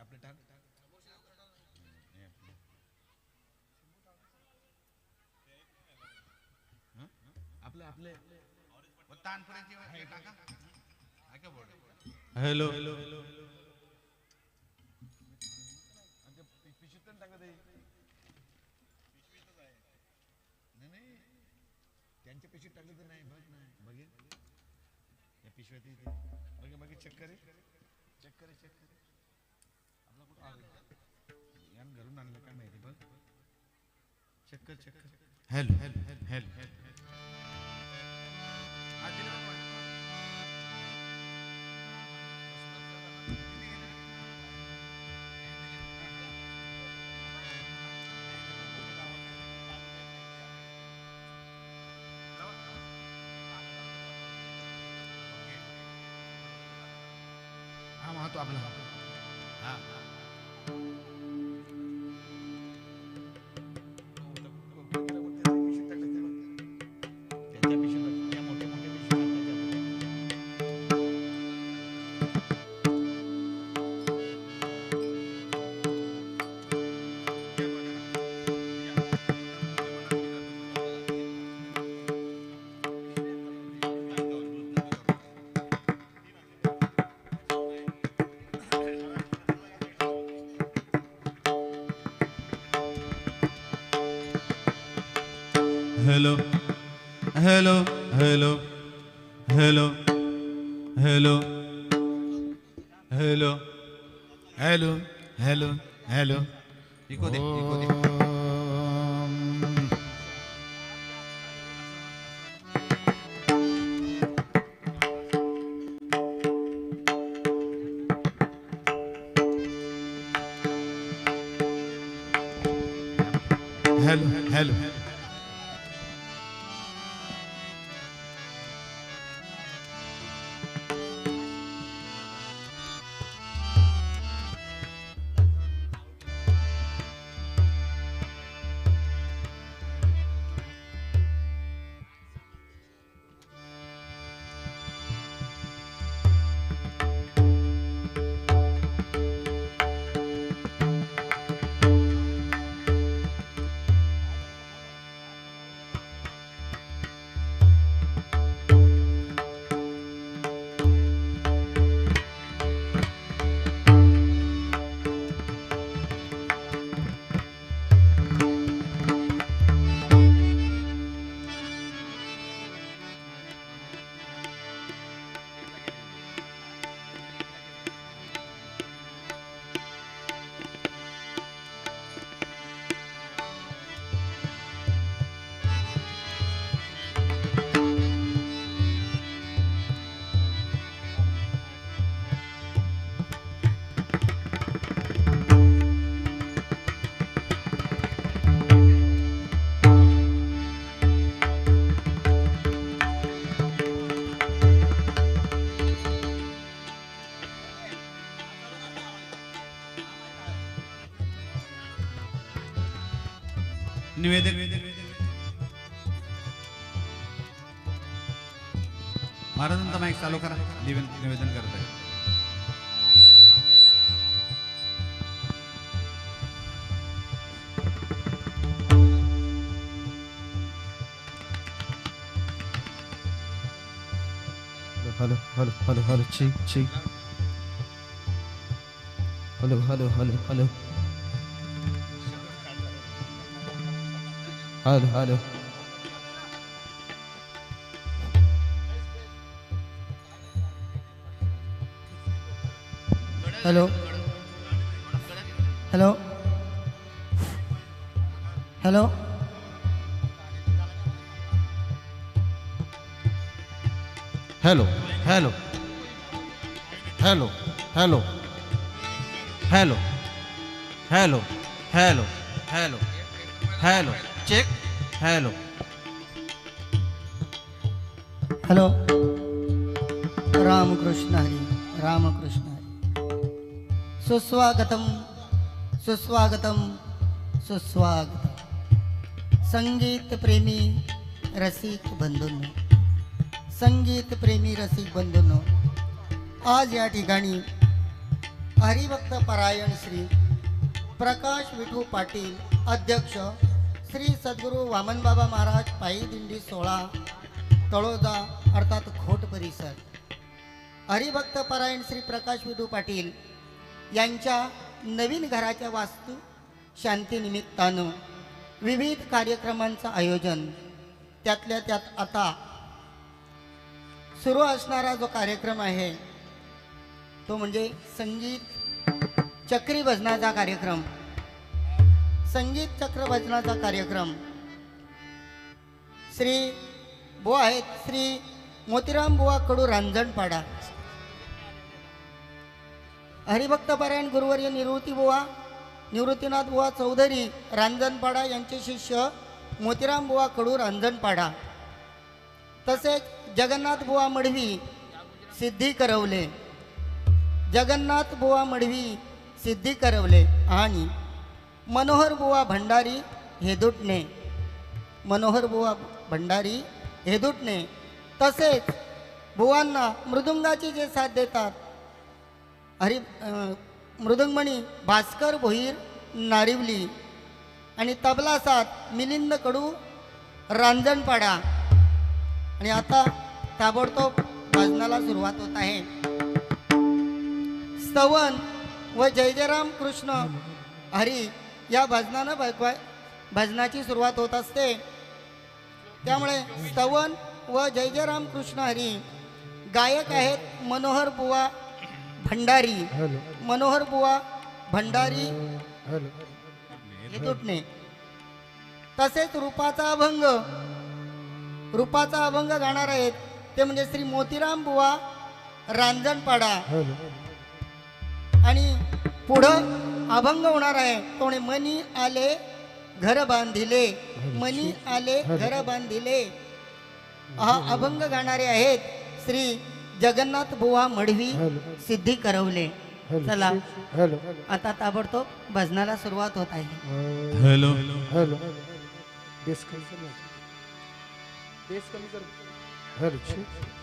आपले टाक आपले आपले हॅलो पिशवीतून टाकत आहे. नाही त्यांच्या पिशवीत टाकलं तर नाही बघ नाही बघे या पिशव्यात इथे बघे बघे चेक करे चेक करे चेक करे आपला कुठं यान घरून आणलं काय माहिती बघ चेक कर चेक कर हॅलो हॅलो हॅलो हा महातो आपला हा hello hello hello hello hello hello hello hello hello echo दे इको दे हॅलो हॅलो निवेदक महाराजांचा माईक चालू करा निवेदन करत आहे Hello, hello, hello, hello, cheek, cheek. Hello, hello, hello, hello. Hello, hello. Hello. Hello. Hello. Hello hello hello hello hello hello hello hello hello check hello Hello. Ramkrishna Hari Ramkrishna Hari. सुस्वागतम सुस्वागतम सुस्वागतम. संगीत प्रेमी रसिक बंधूंनो, संगीत प्रेमी रसिक बंधूंनो, आज या ठिकाणी हरिभक्त परायण श्री प्रकाश विठू पाटील अध्यक्ष श्री सद्गुरू वामनबाबा महाराज पायी दिंडी 16 तळोजा अर्थात खोट परिसर. हरिभक्त परायण श्री प्रकाश विठू पाटील यांच्या नवीन घराच्या वास्तू शांतीनिमित्तानं विविध कार्यक्रमांचं आयोजन, त्यातल्या त्यात आता सुरू असणारा जो कार्यक्रम आहे तो म्हणजे संगीत चक्री भजनाचा कार्यक्रम. संगीत चक्र भजनाचा कार्यक्रम श्री बुवा आहेत श्री मोतीराम बुवा कडू रांजणपाडा, हरिभक्त पारायण गुरुवर्य निवृत्तीनाथ बुवा चौधरी रांजणपाडा यांचे शिष्य मोतीराम बुवा कडू रांजणपाडा, तसेच जगन्नाथ बुवा मढवी सिद्धी करवले, जगन्नाथ बुवा मढवी सिद्धी करवले आणि मनोहर बुवा भंडारी हेदुटणे, मनोहर बुवा भंडारी हेदुटणे, तसेच बुवांना मृदुंगाची जे साथ देतात मृदुंगमणी भास्कर भोईर नारिवली आणि तबला साथ मिलिंद कडू रांजणपाडा. आणि आता ताबडतोब भजनाला सुरुवात होत आहे. स्तवन व जय जयराम कृष्ण हरी या भजनानं भजनाची सुरुवात होत असते. त्यामुळे स्तवन व जय जयराम कृष्ण हरी गायक आहेत मनोहर बुवा भंडारी, मनोहर बुवा भंडारी हेदुटणे, तसेच रूपाचा अभंग गाणार आहेत ते म्हणजे श्री मोतीराम बुवा रांजणपाडा. आणि पुढं अभंग होणार आहे तो म्हणजे मनी आले घर बांधिले, मनी आले घर बांधिले. हा अभंग गाणारे आहेत श्री जगन्नाथ बुवा मढवी सिद्धी करवले. चला आता ताबडतोब भजनाला सुरुवात होत आहे. हॅलो हॅलो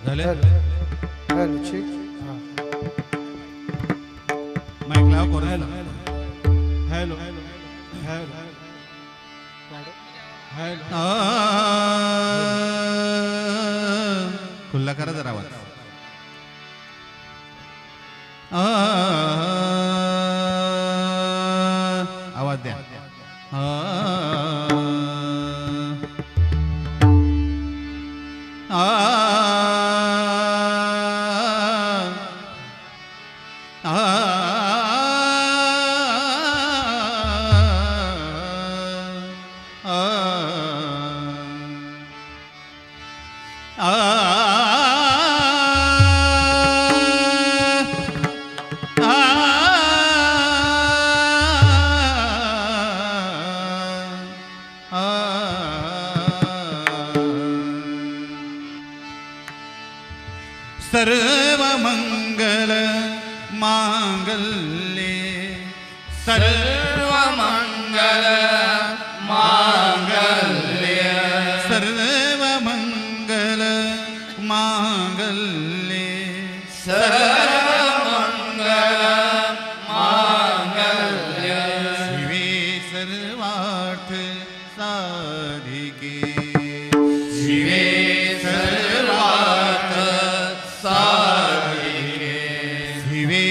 झाले हॅलो माईक लाव करू. हॅलो हॅलो हॅलो खुल्ला करा जरा आवाज. आवाज द्या. सर्व मंगल मांगल्ये, सर्व मंगल मांगल्ये, सर्व मंगल मांगल्ये, सर्व मंगल मांगल्ये, शिवे सर्वार्थ साधिके, शिवे सर्वार्थ साधिके, शिवे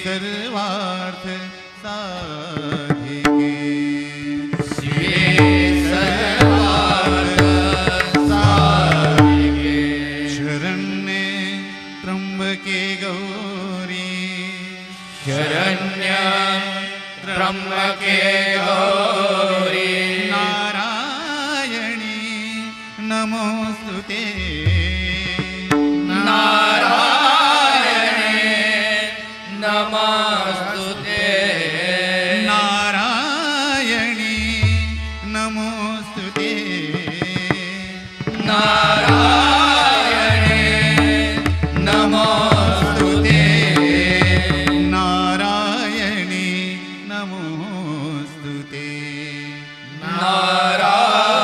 सर्वार्थ साधिके, शिवे सर्वार्थ साधिके, शरण्ये त्र्यंबके गौरी, शरण्य त्र्यंबके गौरी, नारायणी नमोस्तुते, नारायणे नमोस्तुते, नारायणी नमोस्तुते, नारायणे नमोस्तुते, नारायणी नमोस्तुते, नारायणे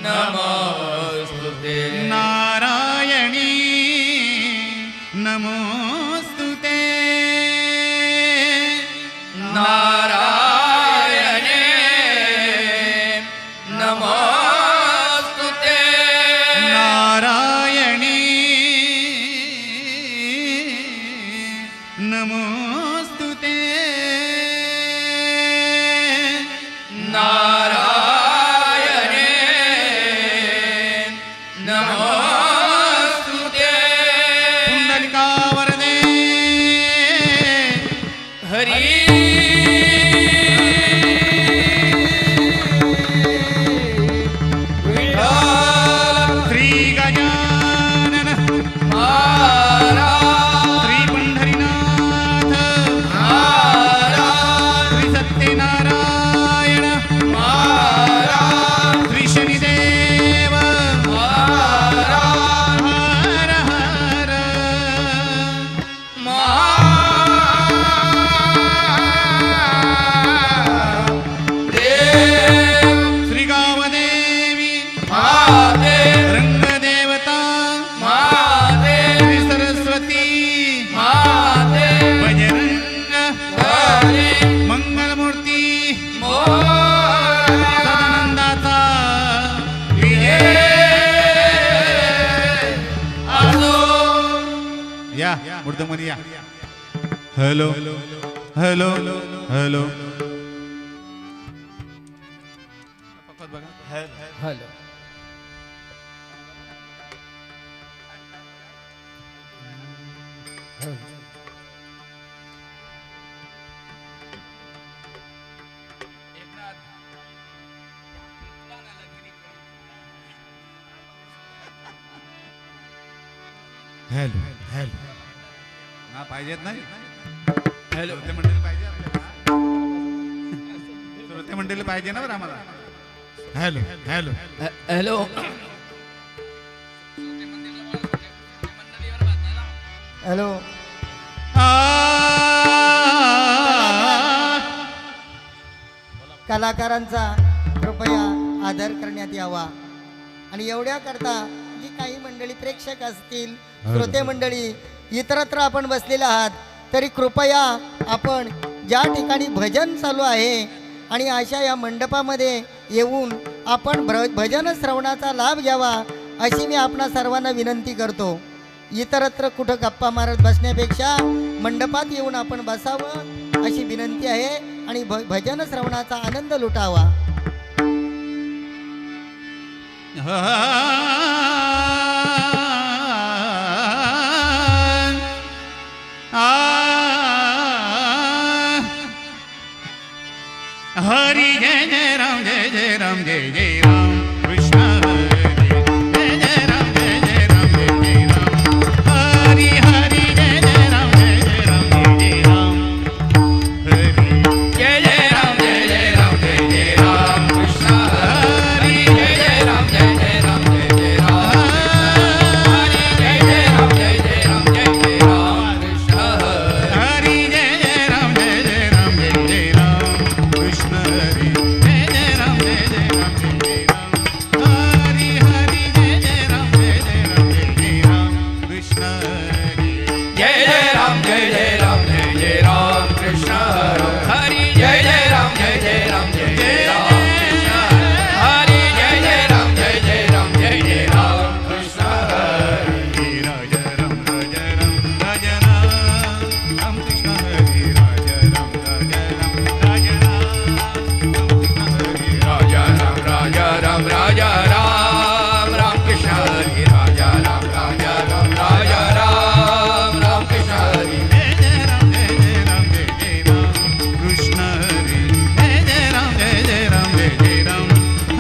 नमोस्तुते, नारायणी नमोस्तुते. नमोस्तुते नारायणे नमोस्तुते पुंडलिका वरदे हरी श्री गजानन महाराज श्री पंढरीनाथ महाराज श्री सत्यनारायण महाराज श्री शनिदेव महाराज हर हर महादेव श्री गावदेवी महादेव रंगदेवता महादेव श्री सरस्वती महादेव बजरंग हरी मंगलमूर्ती मोर सदानंदाचा असो या मुर्दमनी या hello hello hello hello hello hello हा पाहिजेत नाही हॅलो श्रोते मंडळी पाहिजे आपल्याला श्रोते मंडळी पाहिजे ना बरं आम्हाला हॅलो हॅलो हॅलो हॅलो कलाकारांचा कृपया आदर करण्यात यावा आणि एवढ्या करता जी काही मंडळी प्रेक्षक असतील श्रोते मंडळी इतरत्र आपण बसलेले आहात तरी कृपया आपण ज्या ठिकाणी भजन चालू आहे आणि अशा या मंडपामध्ये येऊन आपण भजन श्रवणाचा लाभ घ्यावा अशी मी आपणा सर्वांना विनंती करतो. इतरत्र कुठं गप्पा मारत बसण्यापेक्षा मंडपात येऊन आपण बसावं अशी विनंती आहे आणि भजन श्रवणाचा आनंद लुटावा. हरी जय जय राम जय जय राम जय जय राम कृष्ण हरी जय जय राम जय जय राम जय जय राम हरी हरी जय जय राम जय जय राम जय जय राम हरी जय जय राम जय जय राम जय जय राम कृष्ण हरी जय जय राम जय जय राम जय जय राम हरी जय जय राम जय जय राम जय जय राम कृष्ण हरी जय जय राम जय जय राम जय जय राम कृष्ण हरी जय जय राम जय जय राम जय जय राम हरी हरी जय जय राम जय जय राम जय जय राम कृष्ण हरी जय जय राम जय जय राम जय जय राम कृष्ण हरी जय जय राम जय जय राम जय जय राम कृष्ण हरी जय जय राम जय जय राम जय जय राम कृष्ण हरी राज राम राज राम कृष्ण हरी राज राम राम कृष्ण हरी राजा राम राजा राम राम कृष्ण हरी राजा राम राम कृष्ण हरी जय जय राम जय जय राम जय जय राम कृष्ण हरी जय जय राम जय जय राम जय जय राम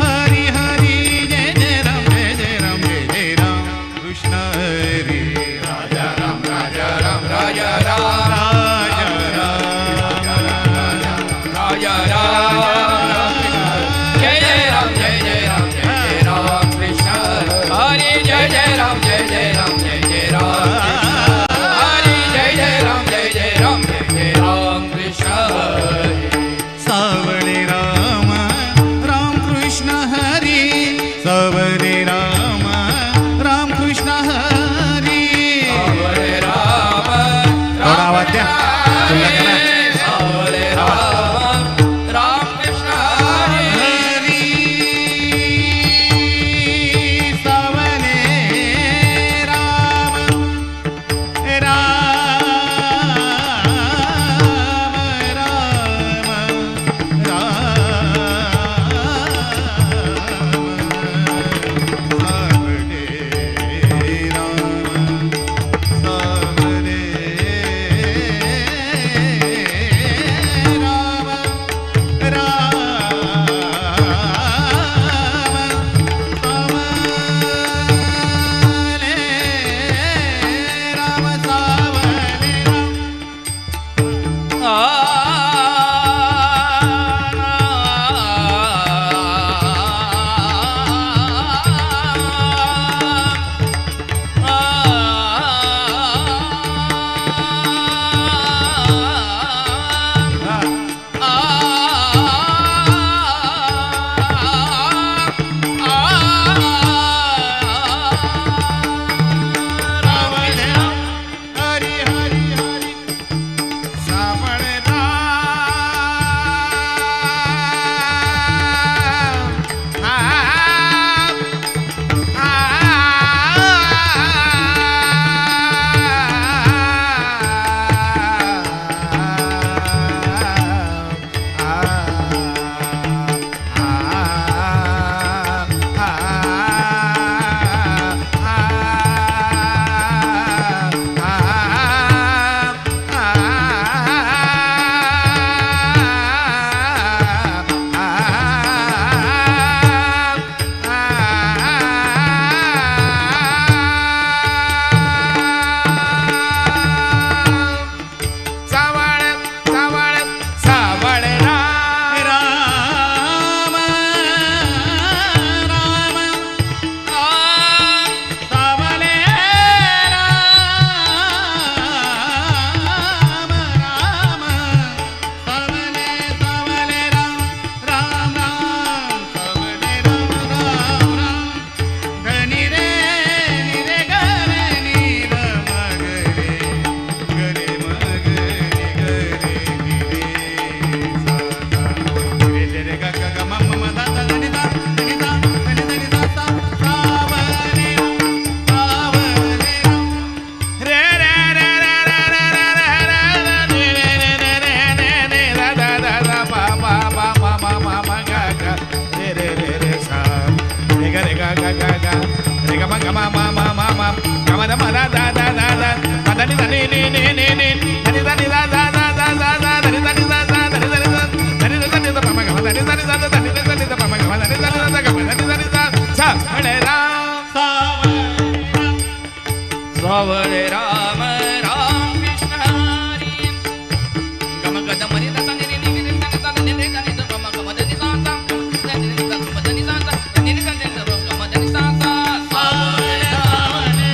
हरी हरी जय जय राम जय जय राम जय जय राम कृष्ण हरी राजा राम राजा राम राजा राम जय जय राम जय जय राम जय जय राम कृष्ण हरी जय जय राम जय जय राम जय जय राम हरी जय जय राम जय जय राम जय जय राम कृष्ण हरी सावळे राम राम कृष्ण हरी सावळे राम राम कृष्ण हरी सावळे राम थोडा आवाज द्या तुला करा. सावळे राम राम कृष्ण हरी हरी सावळे राम राम सावळे राम राम कृष्ण हरी गम गद मरी दसा नि नि नि ता ता नि रे नि ता गम गम द नि सा सा नि नि ता गम द नि सा सा नि नि ता गम द नि सा सा सावळे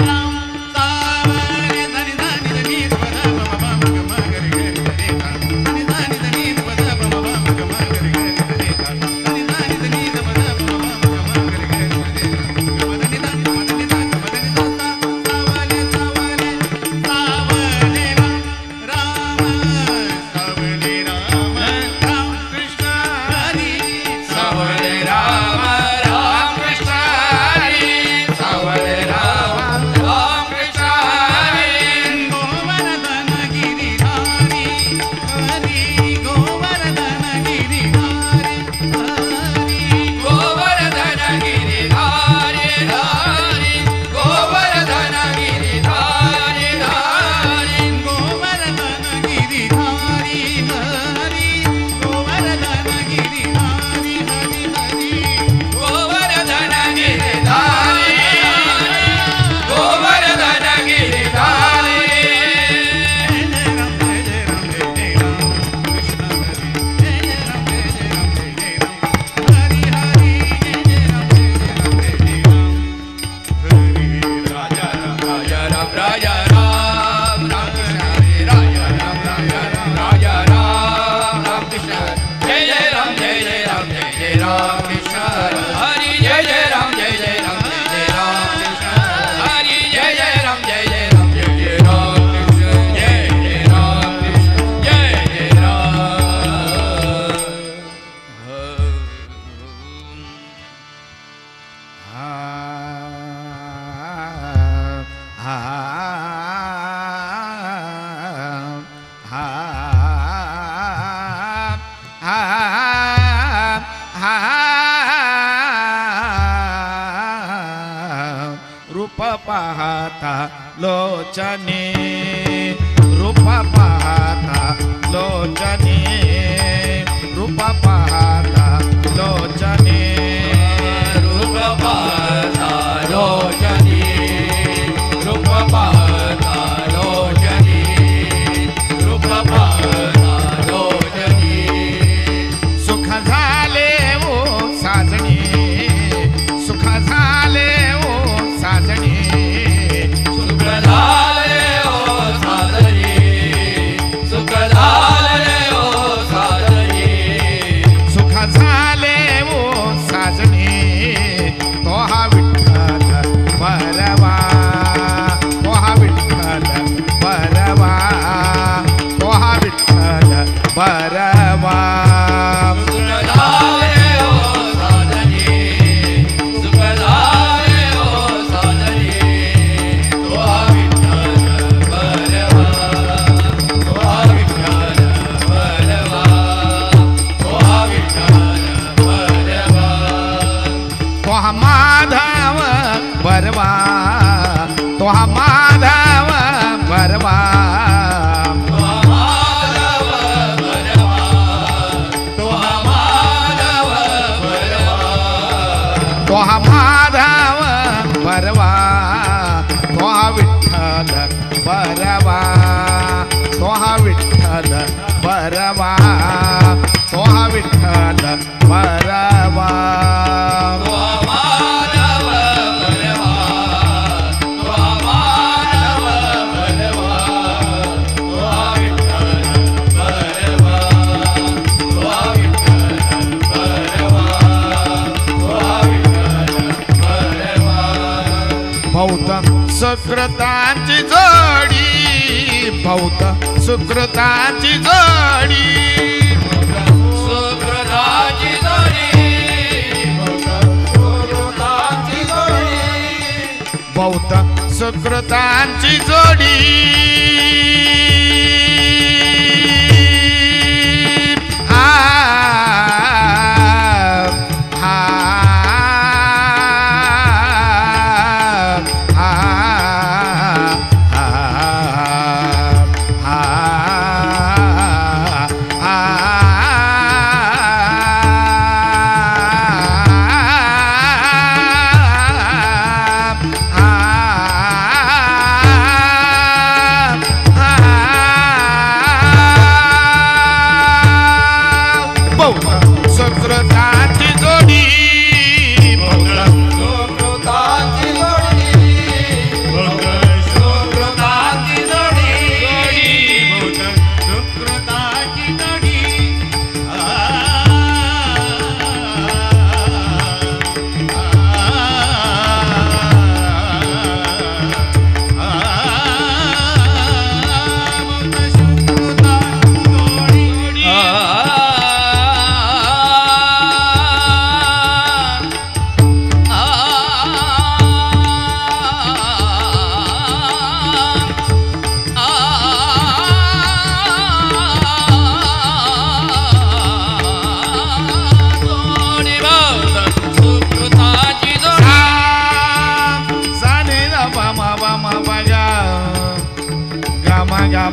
राम सावळे धनी धनी धनी पद पम पम गम गरि गरि रे ता धनी धनी धनी पद पम पम गम गरि गरि रे ता धनी धनी धनी पद पम पम गम गरि गरि रे ता गम धनी धनी धनी ता गम धनी सा सा सावळे सावळे सावळे राम सावळे राम राम कृष्ण हरी सावळे राम राम कृष्ण हरी सावळे राम राम कृष्ण हरी गोवर्धन गिरिधारी हरी गोवर्धन गिरिधारी हरी गोवर्धन गिरिधारी हरी गोवर्धन गिरिधारी हरी गोवर्धन गिरिधारी हरी गोवर्धन गिरिधारी हरी हरी गोवर्धन गिरिधारी गोवर्धन गिरिधारी जय राम जय राम जय राम कृष्ण हरी जय राम जय राम जय राम हरी हरी जय राम जय राम हरी राजा राम राजा राम राम कृष्ण हरी राजा राम राजा राम राम कृष्ण जय जय राम जय राम कृष्ण हरी जय राम जय राम कृष्ण हरी जय राम जय राम कृष्ण जय राम कृष्ण जय रूप पाहता लोचने रूप पाहता लोचने रूप पाहता लोचने रूप पाहता लोचनी रूप पाहता लोचनी रूप पाहता लोचनी सुख झाले ओ साजणी सुख झाले ओ साजणी सुख झाले ओ सादरी सुख झाले ओ सादरी सुख झाले ओ साजणी तो हा विठ्ठल परवा तो हा विठ्ठल परवा तो हा विठ्ठल परवा सुख झाले ओ सादरी सुख झाले ओ सादरी तो हा विठ्ठल परवा तो हा विठ्ठल परवा तो हा विठ्ठल परवा तो हा माधव परवा तो हा माधव परवा तो हा माधव परवा तो हा विठ्ठल परवा तो हा विठ्ठल परवा तो हा विठ्ठल परवा बहुत सुकृतांची जोडी बहुत सुकृतांची जोडी सुकृताची जोडी बहुत सुकृतांची जोडी आ आ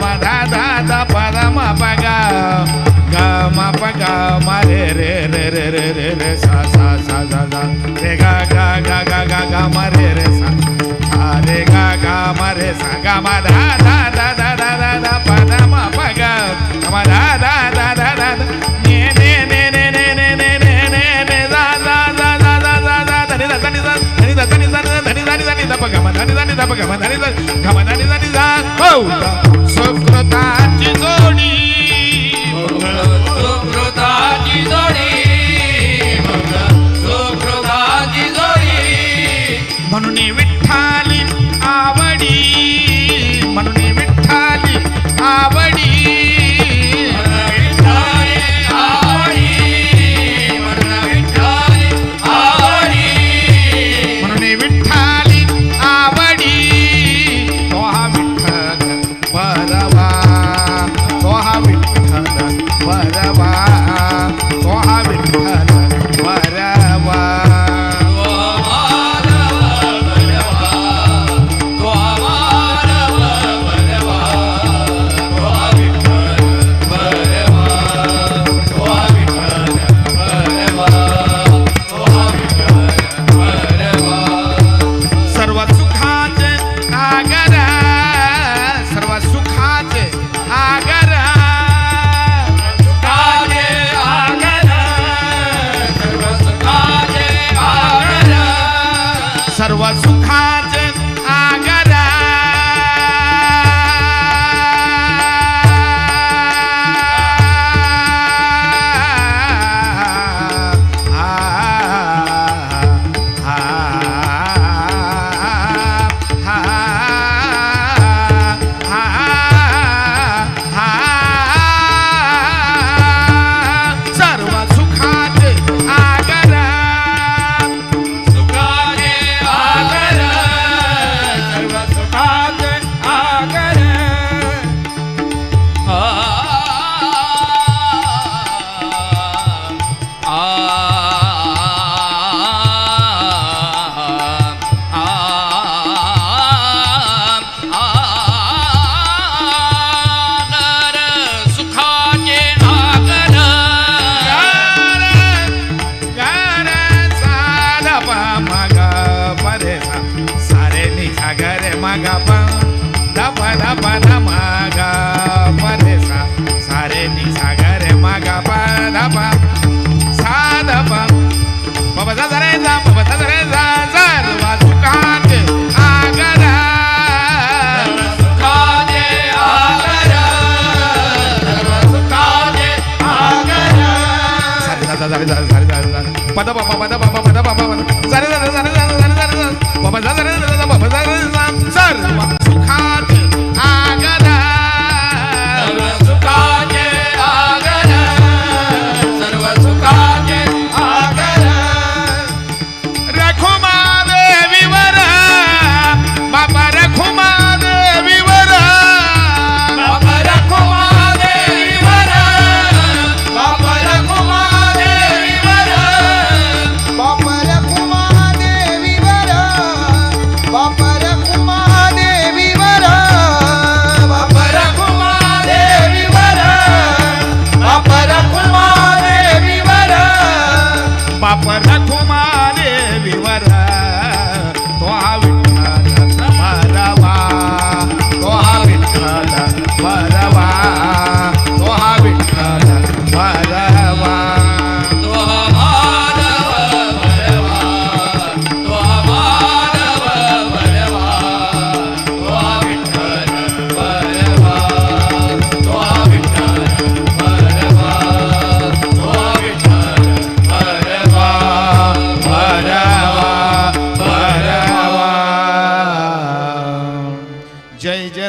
ma da da da pa da ma pa ga ma pa ga ma re re re re re re re sa sa sa sa sa re ga ga ga ga ga ga ma re re sa re ga ga ma re sa ga ma da da da da da da da pa da ma pa ga ma da da da da da ne ne ne ne ne ne ne ne ne ne da da da da da da da da da da da सुकृताची जोडी सुकृताची जोडी सुकृताची जोडी म्हणून विठ्ठली आवडी म्हणून विठ्ठली आवडी सर्व सुखाचे आगरा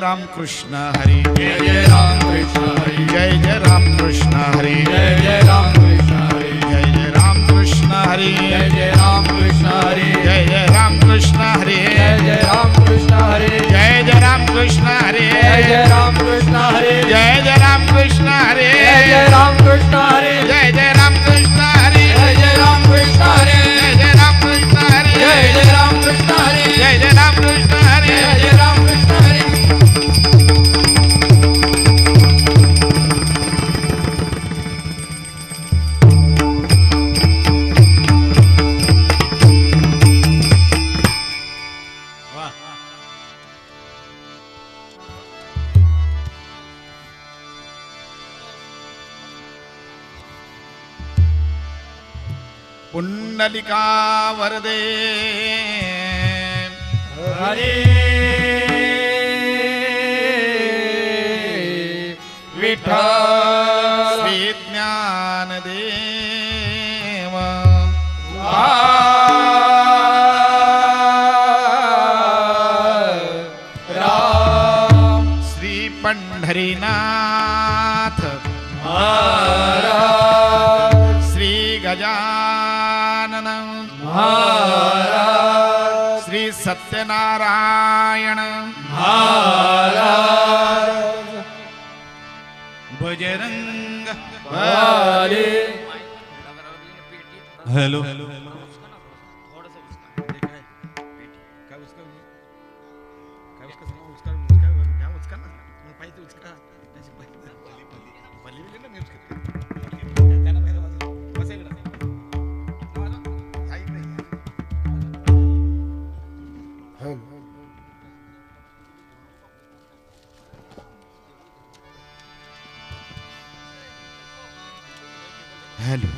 राम कृष्ण हरी जय जय राम कृष्ण हरी जय जय राम कृष्ण हरी जय जय राम कृष्ण हरी जय जय राम कृष्ण हरी जय जय राम कृष्ण हरी जय जय राम कृष्ण हरी जय जय राम कृष्ण हरी जय जय राम कृष्ण हरी जय जय राम कृष्ण हरी जय जय राम कृष्ण हरी जय जय राम कृष्ण हरी जय जय राम कृष्ण हरी जय जय राम कृष्ण हरी जय जय राम कृष्ण हरी जय जय राम कृष्ण हरी जय जय राम कृष्ण हरी जय जय राम कृष्ण हरी पुंडलिका वरदे हरे विठ्ठल श्री ज्ञानदेव राम श्री पंढरीनाथ महाराज श्री गजानन महाराज श्री सत्यनारायण महाराज बजरंग हरे हॅलो काय उचका घ्या उचका ना मग पाहिजे उचका त्याची पल्ली बिल्ली ना मी उचकत त्यांना बाहेर वाजव बसा इकडं हा इकडे हॅलो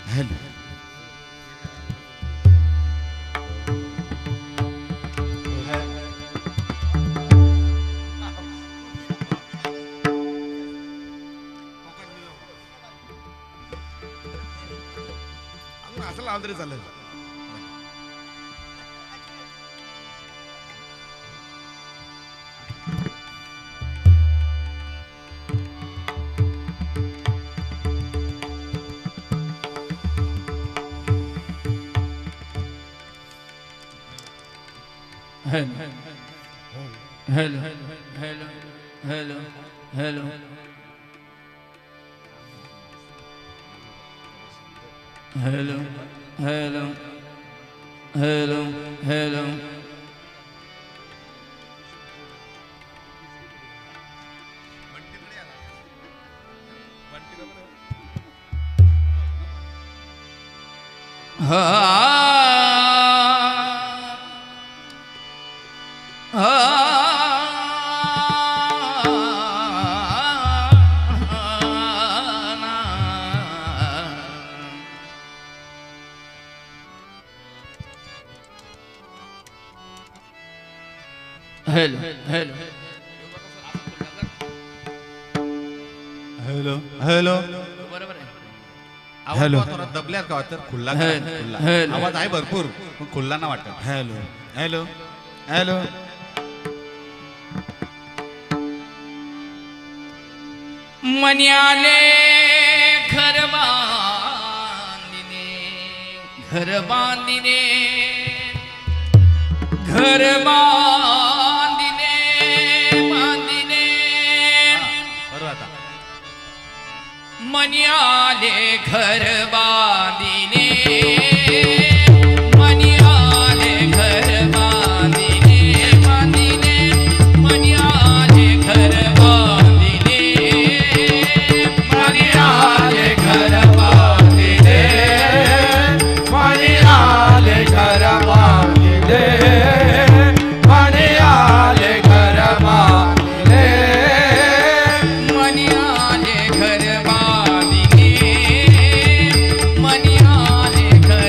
हॅलो अजून असं लावलं तरी चालेल hello hello hello hello hello hello hello hello hello hello hello hello बरोबर आहे हॅलो थोडा दबल्यात का वाटतं खुल्ला करा, हॅलो, खुल्ला हॅलो. आवाज आहे भरपूर पण खुल्ला ना वाटत हॅलो हॅलो हॅलो मन्याले घर बांधिने घर बांधिने घर बांधिने बांधिने बरोबर आता मन्याले घर बांधिने मन्याले घर बांधिने बांधिने मन्याले घर बांधिने मन्याले घर बांधिने मन्याले घर बांधिने मन्याले घर बांधिने मन्याले घर बांधिने मन्याले घर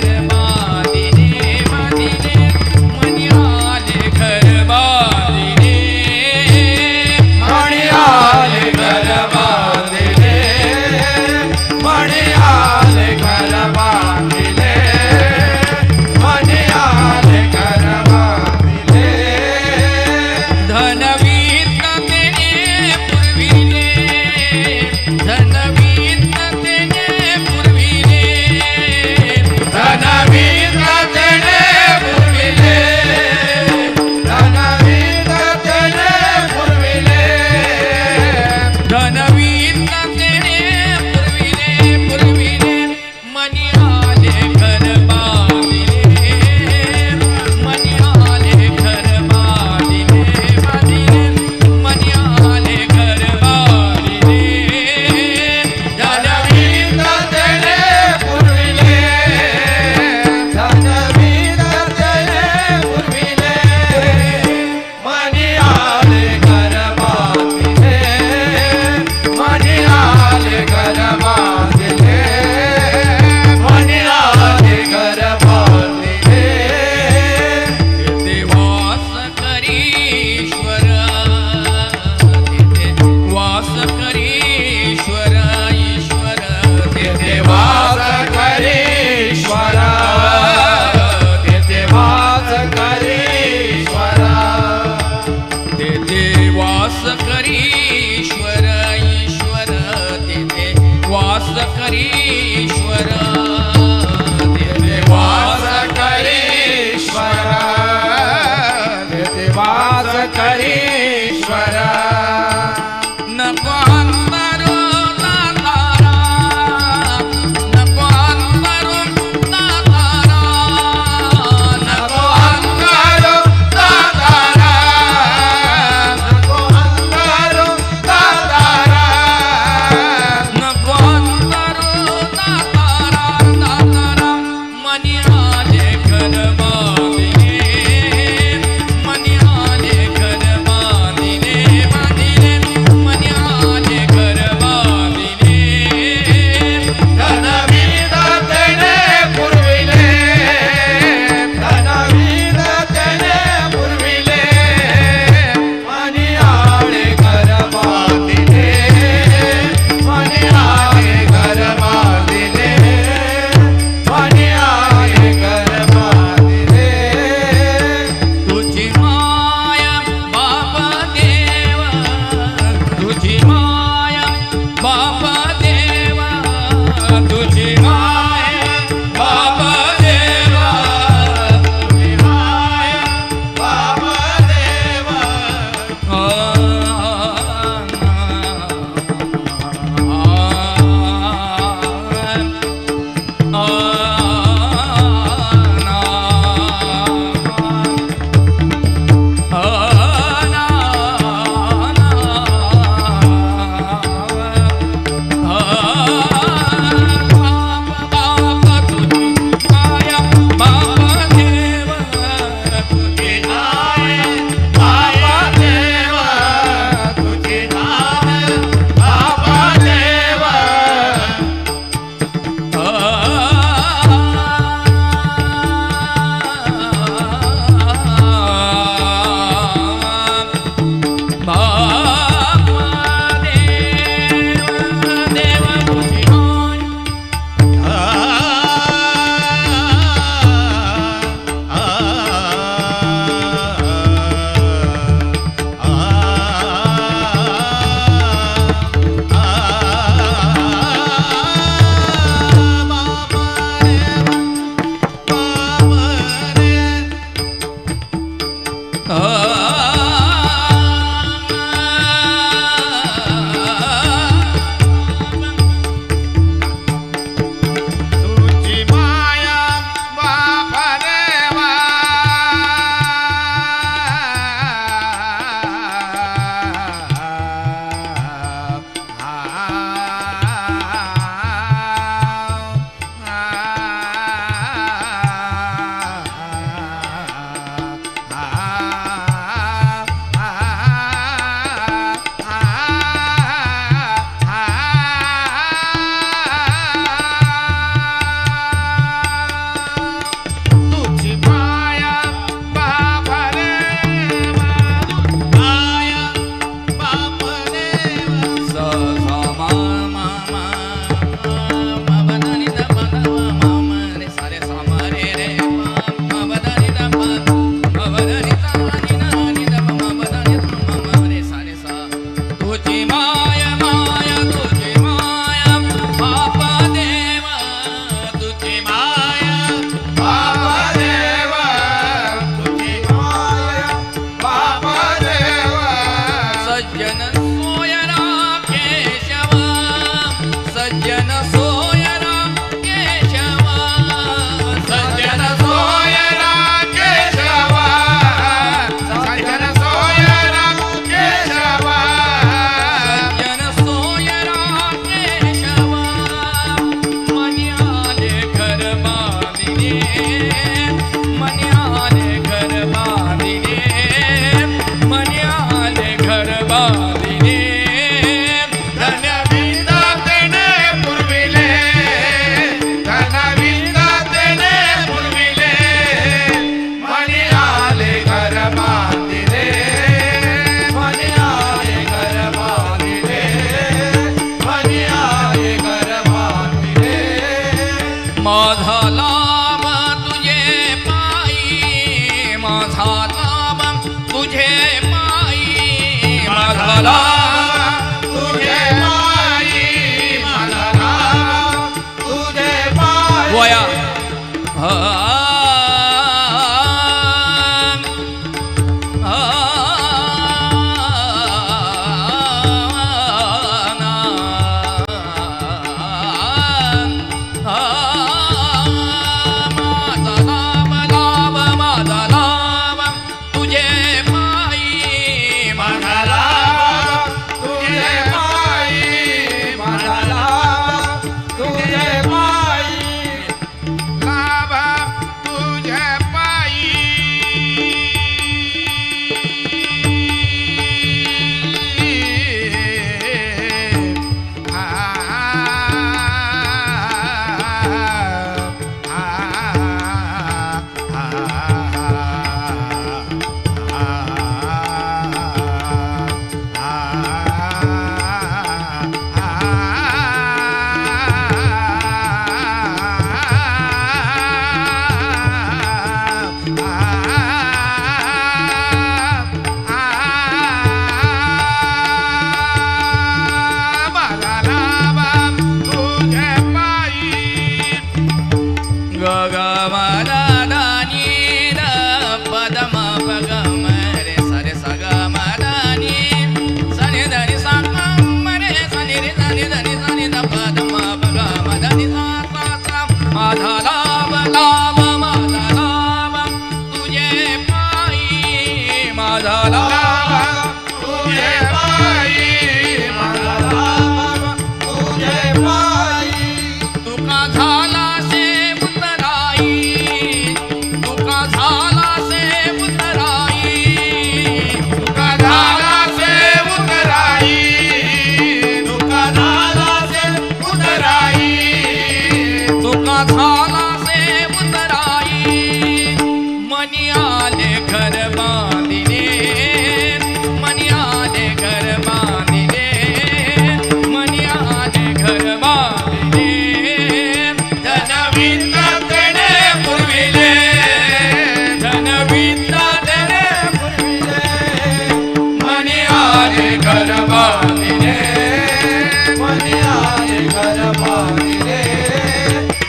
आले घर बांधिले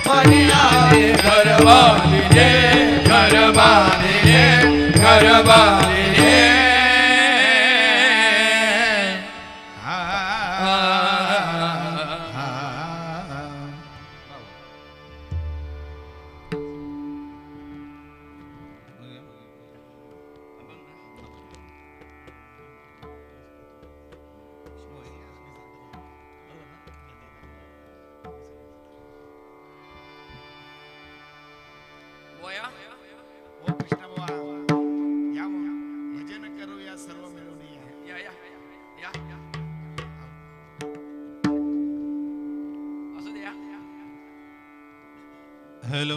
मनी आले घर बांधिले घर बांधिले घर बांधिले ओ कृष्णा बाबा या मग भजन करूया सर्व मिळून या या या या असू द्या हॅलो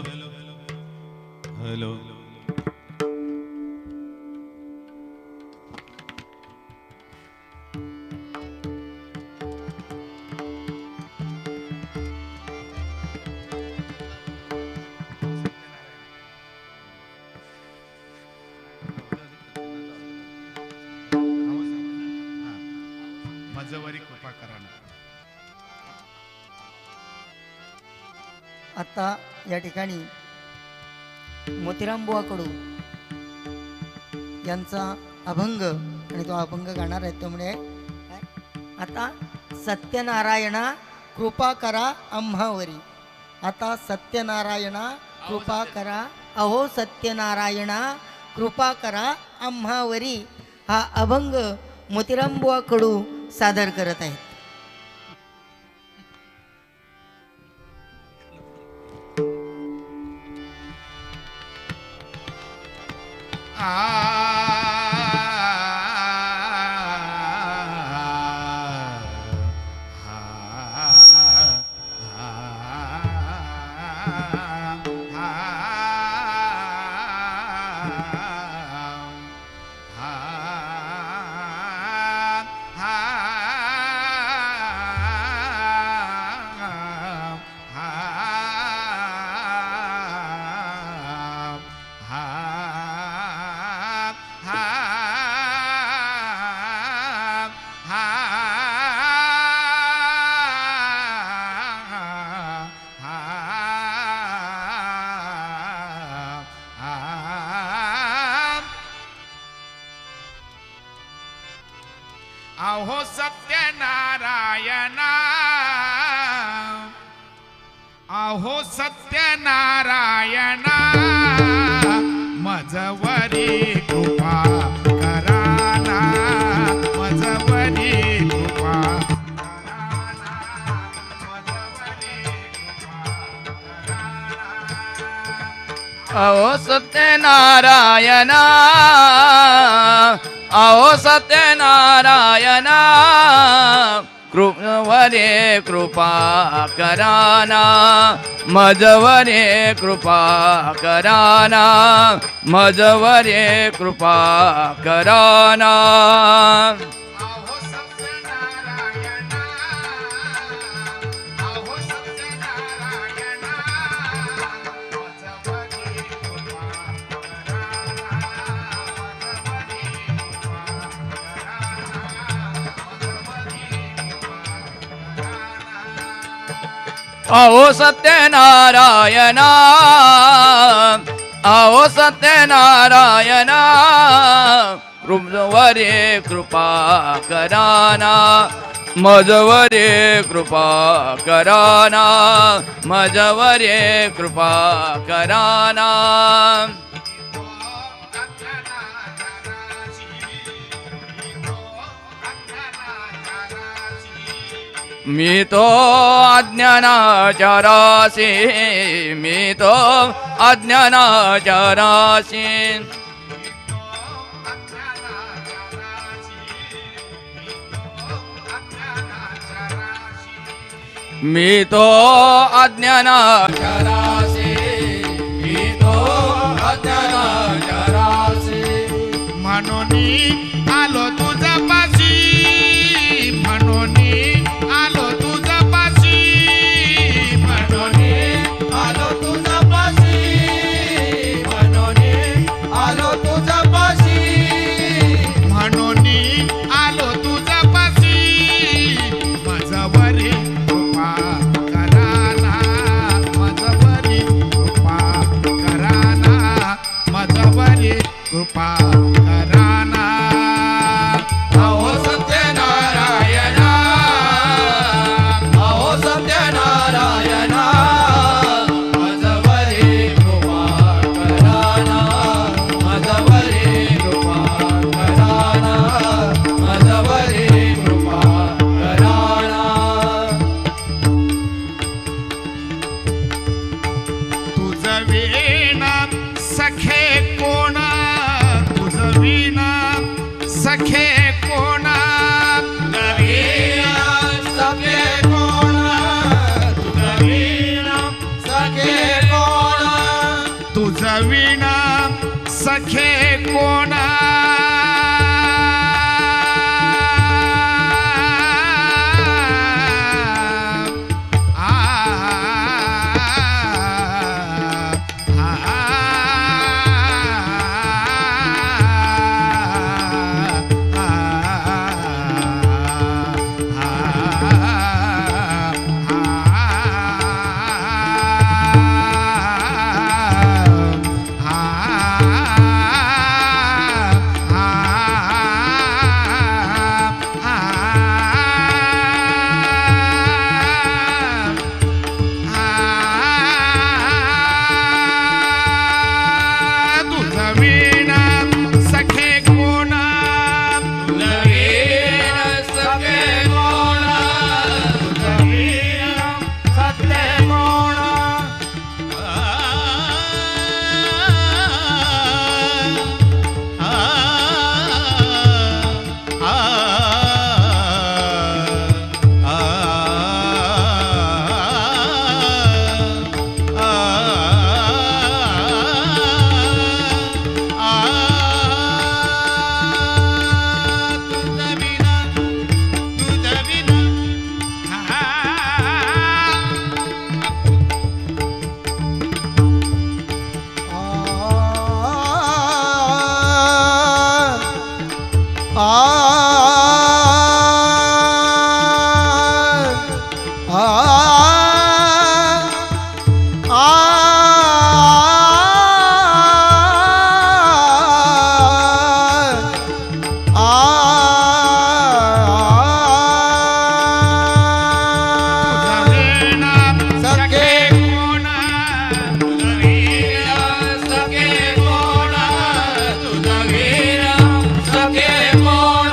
हॅलो मजवरी कृपा करा ना. आता या ठिकाणी मोतीराम बुवा कडू यांचा अभंग आणि तो अभंग गाणार आहे त्यामुळे आता सत्यनारायणा कृपा करा आम्हावरी. आता सत्यनारायणा कृपा करा अहो सत्यनारायणा कृपा करा आम्हावरी हा अभंग मोतीराम बुवा कडू सादर करत आहेत. अहो सत्यनारायणा अहो सत्यनारायणा मजवरी कृपा कराना मजवरी कृपा अहो सत्यनारायणा अहो सत्यनारायणा कृपवरे कृपा कराना मजवरे कृपा कराना मजवरे कृपा कराना अहो सत्यनारायणा अहो सत्यनारायणा मजवरी कृपा अहो सत्यनारायणा अहो सत्यनारायणा कृपवरे कृपा कराना मजवरे कृपा कराना मजवरे कृपा कराना मी तो अज्ञानाच्या राशी मी तो अज्ञानाच्या राशी मी तो अज्ञानाच्या राशी मी तो अज्ञानाच्या राशी म्हणून आलो तुझा पाशी म्हणून आलो तुझा पाशी म्हणून आलो तुझा पाशी म्हणून आलो तुझा पाशी म्हणून आलो तुझा पाशी मजवरी कृपा आ आ सखे कोण तुझा वीर सखे कोण तुझा वीर सखे कोण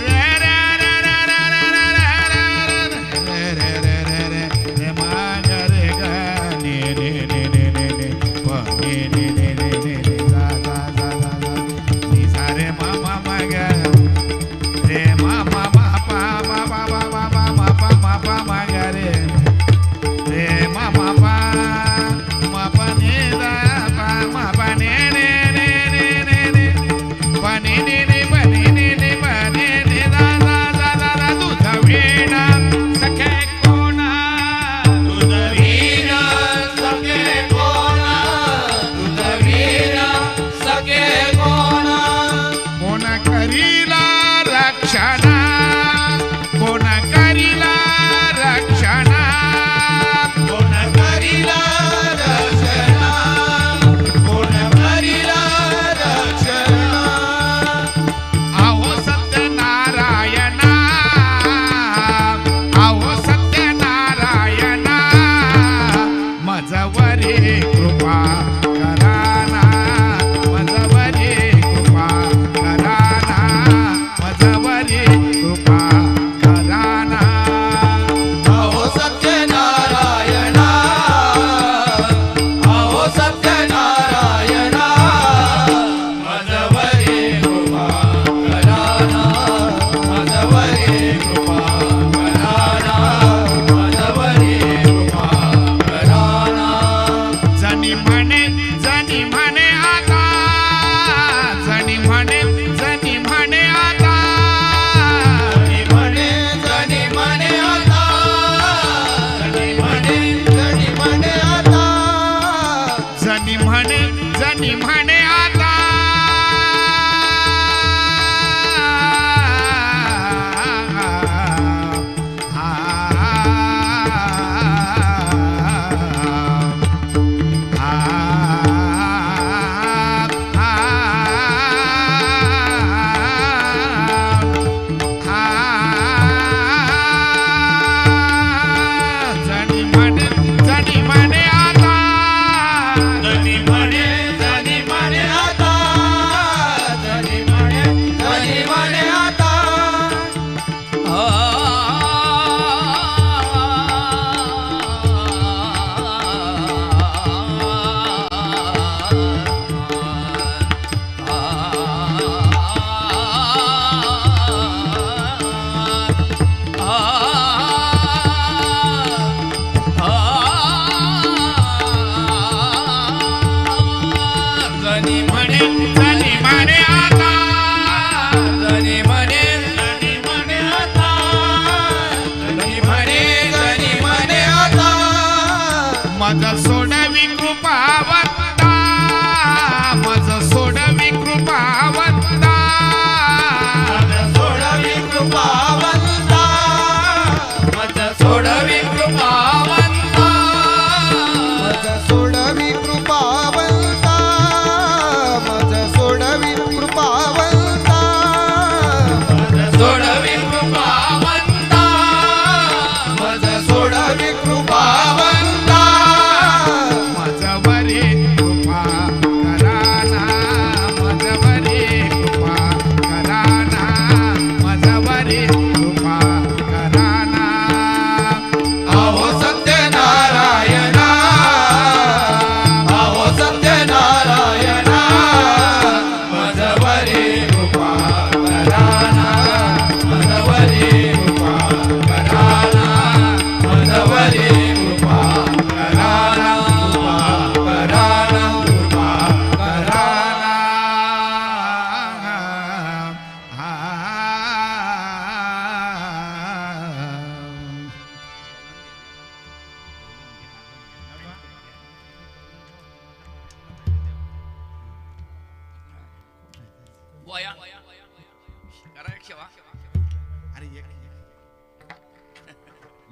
रे रे रे रे रे रे रे रे रे रे रे माझ्या रे गा ने ने ने ने ने ने वा ने ने ने ने ने ने गा गा गा गा गा नि सा रे मा मा मा गा रे मा मा मा पा मा मा मा मा मा मा पा मा पा मा गा रे रे मा मा पा मा पा ने दा पा मा पा ने ने ने ने ने ने पा ने ने ने पा ने ने ने पा ने ने दा दा दा दा दा तुझा वीणा सखे कोण तुझा वीर सखे कोण तुझा वीर सखे कोण कोण करीला रक्षणा कोण करीला रक्षणा कोण करीला रक्षणा कोण करीला रक्षणा अहो सत्यनारायणा अहो सत्यनारायणा मजवरी कृपा कराना मजवरी कृपा कराना मजवरी कृपा कराना अहो सत्यनारायणा अहो सत्यनारायणा मजवरी कृपा कराना मजवरी कृपा कराना मजवरी कृपा कराना जनी म्हणे आता जनी म्हणे आता जनी म्हणे आता जनी म्हणे आता जनी म्हणे आता जनी म्हणे आता जनी म्हणे आता जनी म्हणे आता जनी म्हणे आता जनी म्हणे आता जनी म्हणे आता माझा सोडवी कृपावंता माझा सोडवी कृपावंता सोडवी कृपावंता मज सोडवी कृपावंता माझा सोडवी कृपावंता माझा सोडवी कृपावंता सोडवी कृपावंता मज सोडवी कृपावंता माझ्यावरी कृपा कराना माझ्यावरी कृपा कराना माझ्यावरी कृपा कराना अहो सत्यनारायणा अहो सत्यनारायणा मजवरी कृपा कराना मजवरी कृपा कराना मजवरी कृपा कराना कृपा कराना कृपा कराना वया करा एक शेवा अरे एक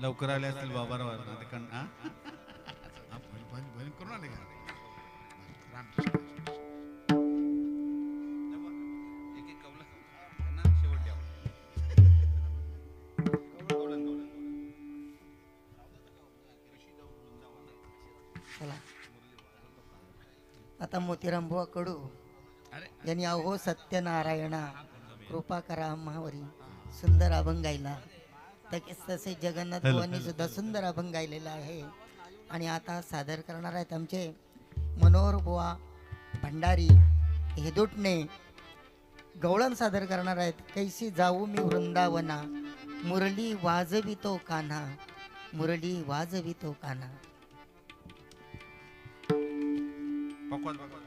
लवकर आले असतील बाबारावर ना ते कण हा? भजन करून आले का रामकृष्ण एक एक कौलं त्यांना शेवट द्यावं. चला आता मोतीराम बुवा कडू अरे यांनी अहो सत्यनारायणा कृपा करा आम्हावरी सुंदर अभंग गायला. तसेच जगन्नाथ बुवांनी सुद्धा सुंदर अभंग गायलेला आहे. आणि आता सादर करणार आहेत आमचे मनोहर बुवा भंडारी हेदुटणे. गवळण सादर करणार आहेत. कैसी जाऊ मी वृंदावना मुरली वाजवितो कान्हा मुरली वाजवितो कान्हा. पकवाज पकवाज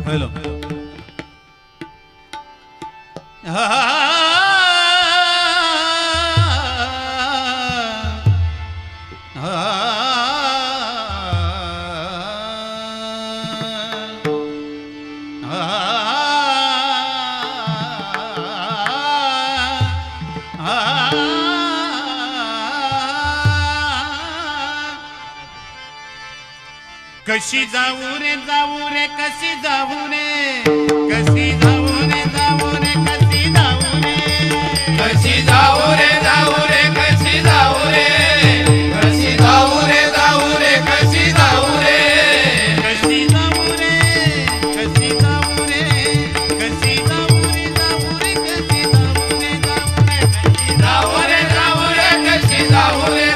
हॅलो कशी जाऊ रे कशी जाऊ रे कशी जाऊ रे कशी जाऊ रे कशी जाऊ रे कशी जाऊ रे कशी जाऊ रे कशी जाऊ रे कशी जाऊ रे कशी जाऊ रे कशी जाऊ रे कशी जाऊ रे जाऊ रे कशी जाऊ रे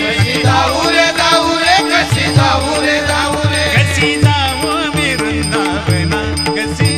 कशी जाऊ रे कशी जाऊ रे कशी जाऊ मी वृंदावना कशी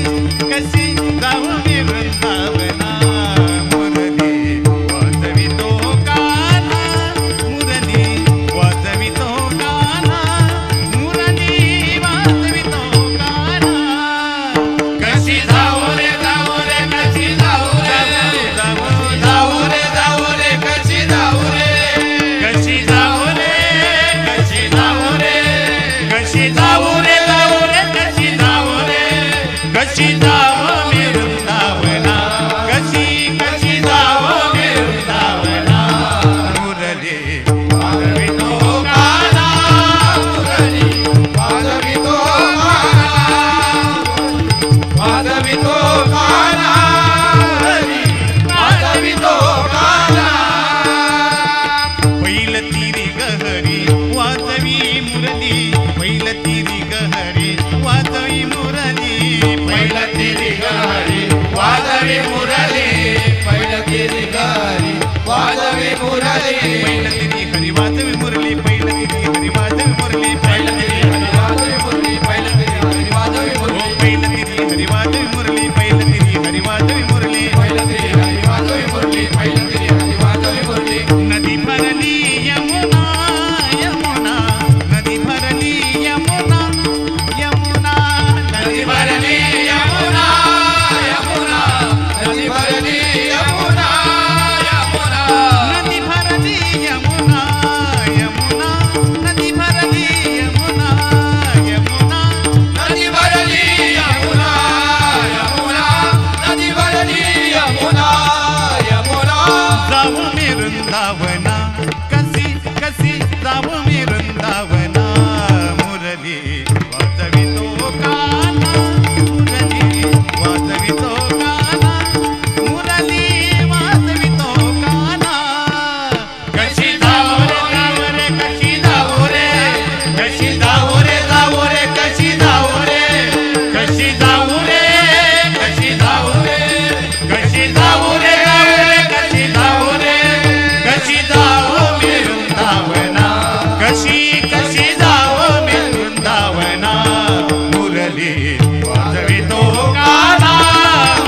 मुरली वाजवितो काना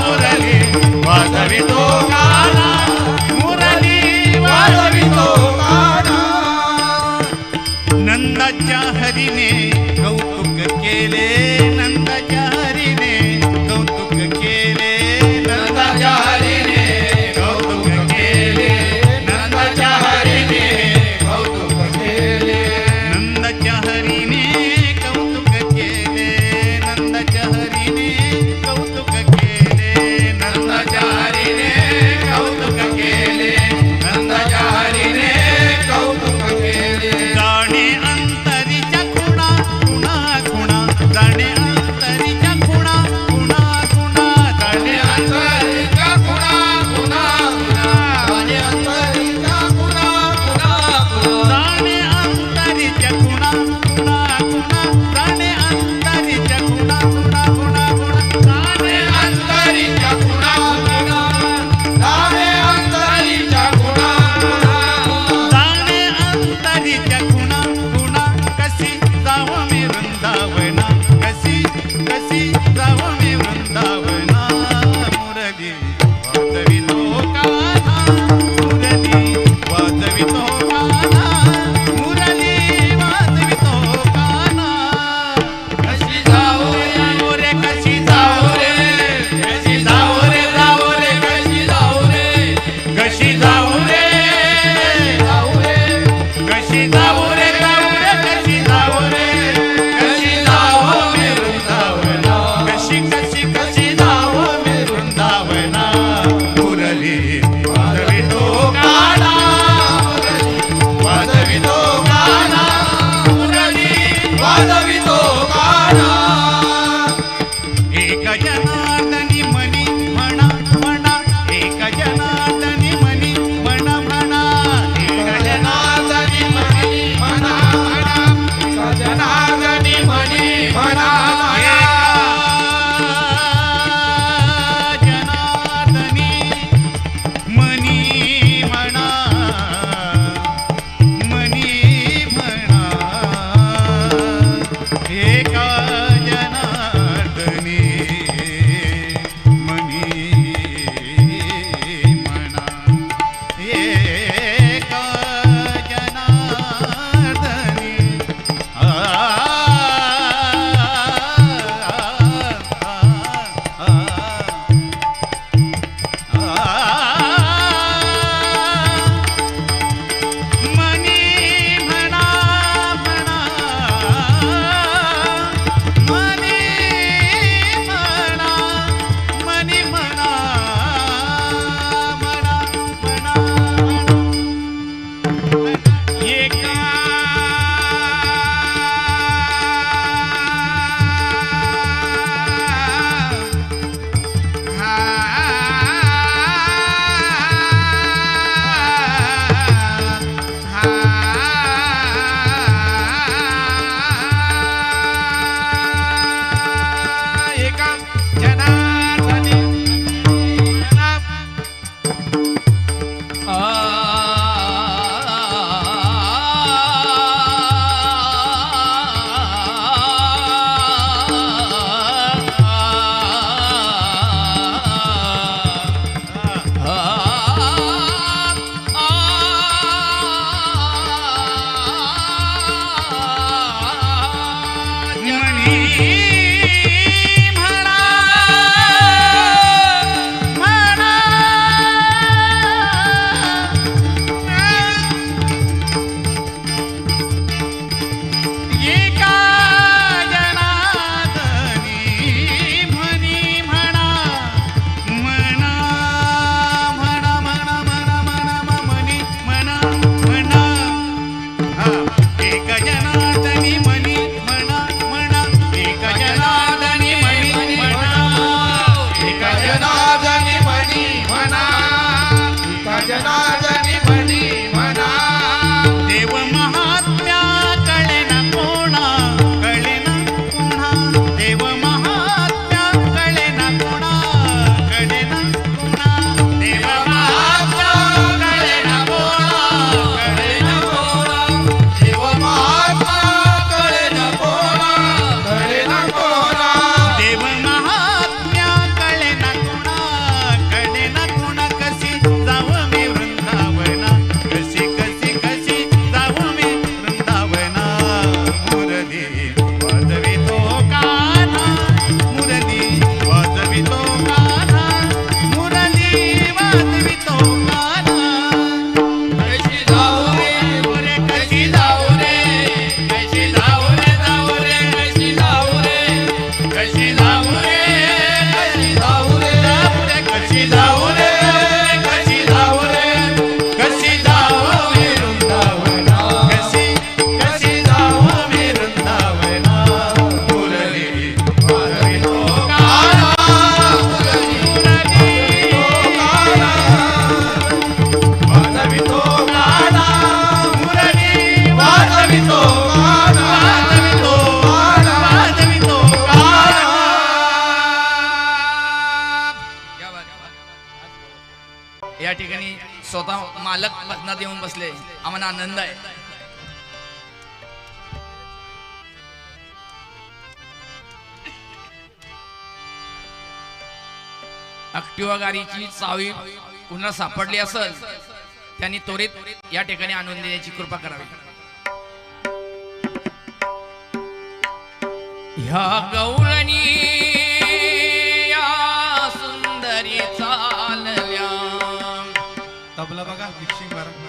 मुरली वाजवितो काना मुरली वाजवितो काना नंदाच्या हरीने कौतुक केले नंदाच्या हरीने कौतुक केले नंदाच्या हरीने कौतुक केले नंदाच्या हरीने कौतुक केले नंदाच्या हरीने कौतुक केले नंद स्वतः मालक भजनात येऊन बसले, आम्हाला आनंद आहे. ऍक्टिवा गाडीची चावी कुणाला सापडली असेल त्यांनी त्वरित या ठिकाणी आणून देण्याची कृपा करावी. ह्या गवळणी या सुंदरी चालल्या. तबला बघा मिक्सिंग बरं.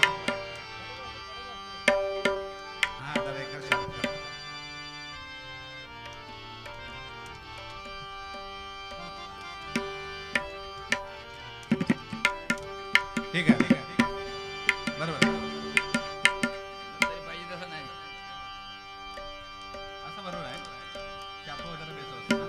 हा दरेकर शांत. ठीक आहे बरोबर. तरी पाहिजे तसं नाही. असं बरोबर आहे. चाप वगैरे बेस असतं ना.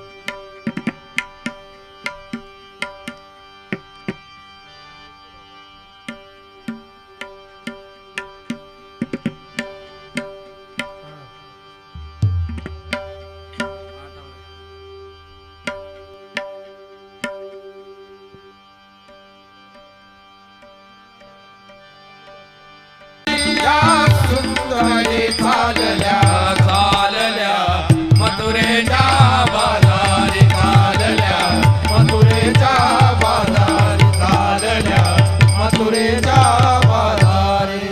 सुंदरी चालल्या चालल्या मथुरेच्या बाजारी चालल्या. मथुरेच्या बाजारी चालल्या मथुरेच्या बाजारी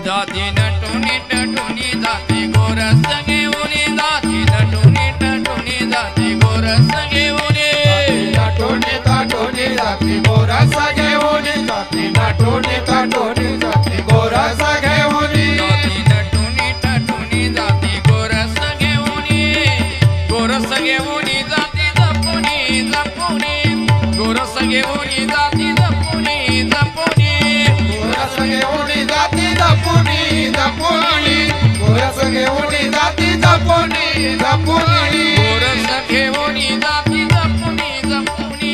जाती नटुनी टटुनी जाती गोरस घेऊन जाती नटुनी टटुनी जाती गोरस घेऊन नाटोनी ताटोनी जाती गोरस घेऊन जाती नाटोनी ताटोनी जाती गोरस घेऊन जाती नटुनी टटुनी जाती गोरस घेऊन गोरस घेऊन जाती जपुनी जपुनी गोरस घेऊन जाती जपुनी जपुनी गोरस घेऊन जाती जपुनी जपुनी गोरस घेऊन जाती जपुनी जपुनी गोरस घेऊन जाती जपुनी जपुनी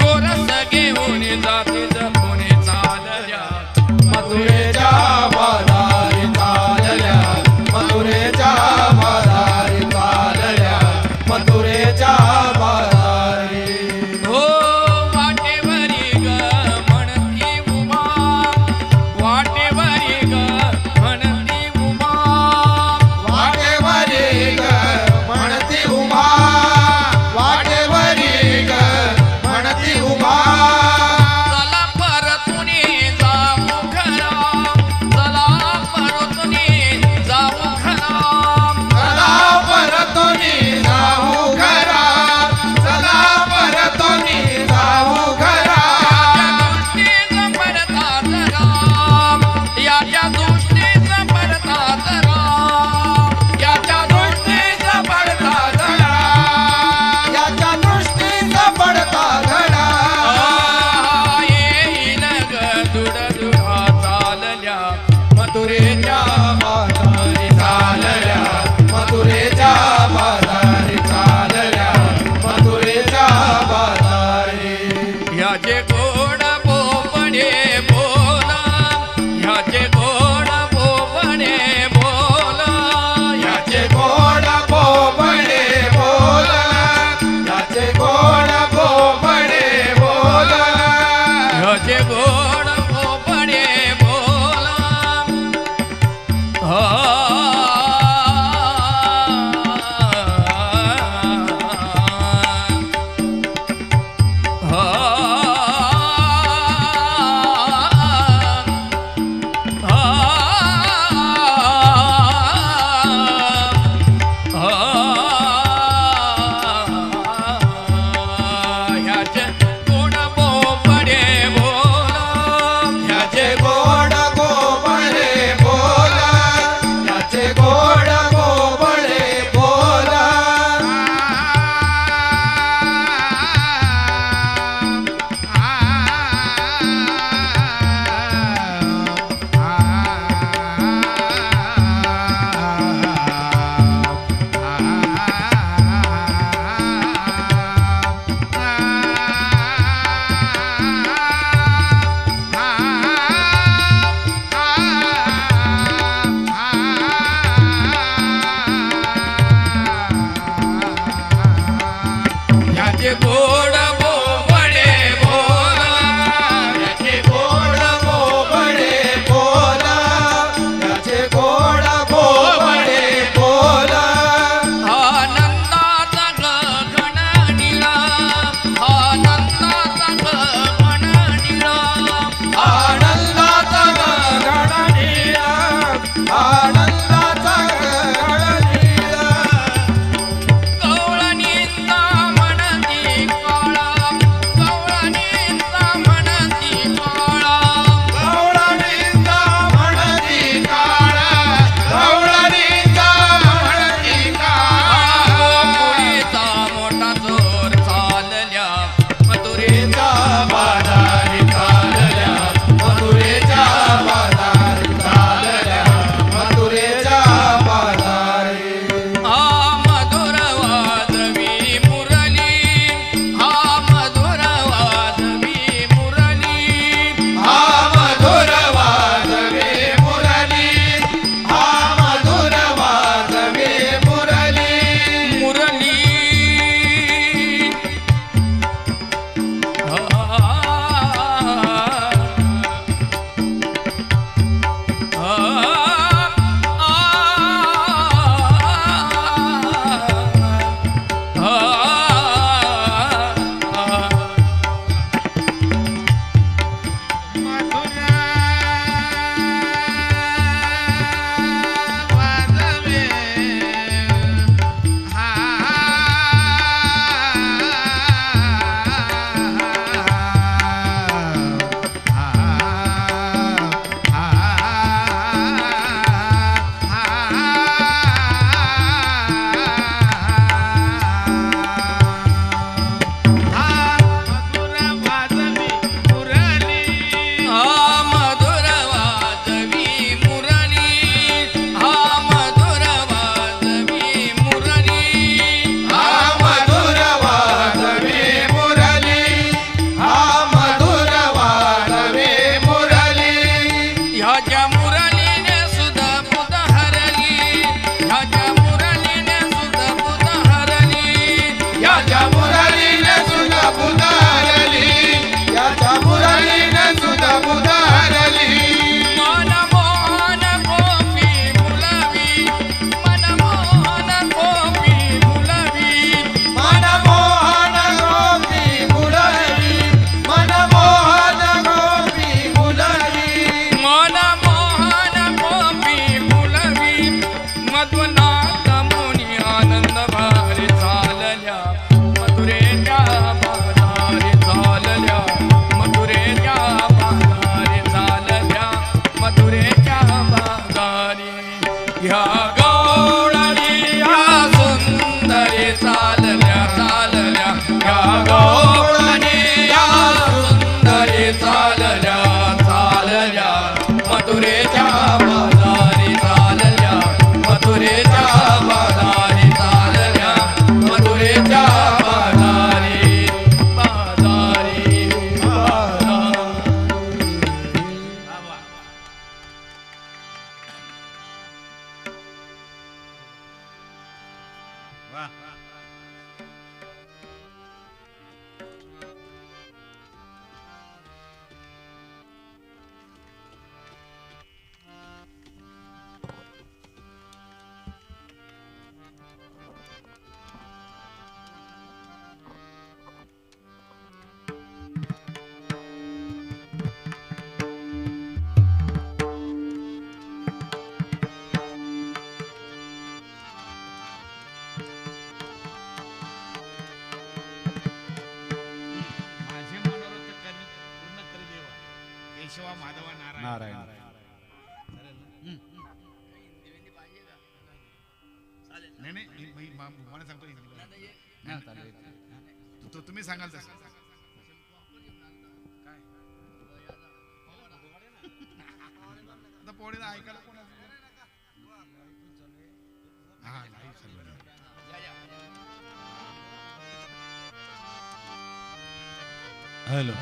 गोरस घेऊन जाती जपुनी चालल्या मथुरेच्या बाजारी चालल्या मथुरेच्या बाजारी चालल्या मथुरेच्या बाजारी हो वाटेवरी ग म्हणती उमा वाटेवरी ग म्हणती उमा वाटेवरी ग म्हणती उभा वाटेवरी ग म्हणती उभा चला परतुनी जाऊ खरा चला परतुनी जाऊ खरा चला परतुनी जाऊ घरा तुम्ही सांगाल तसं काय आता पोळीला ऐकायला कोण हा नाही चालू आहे. हॅलो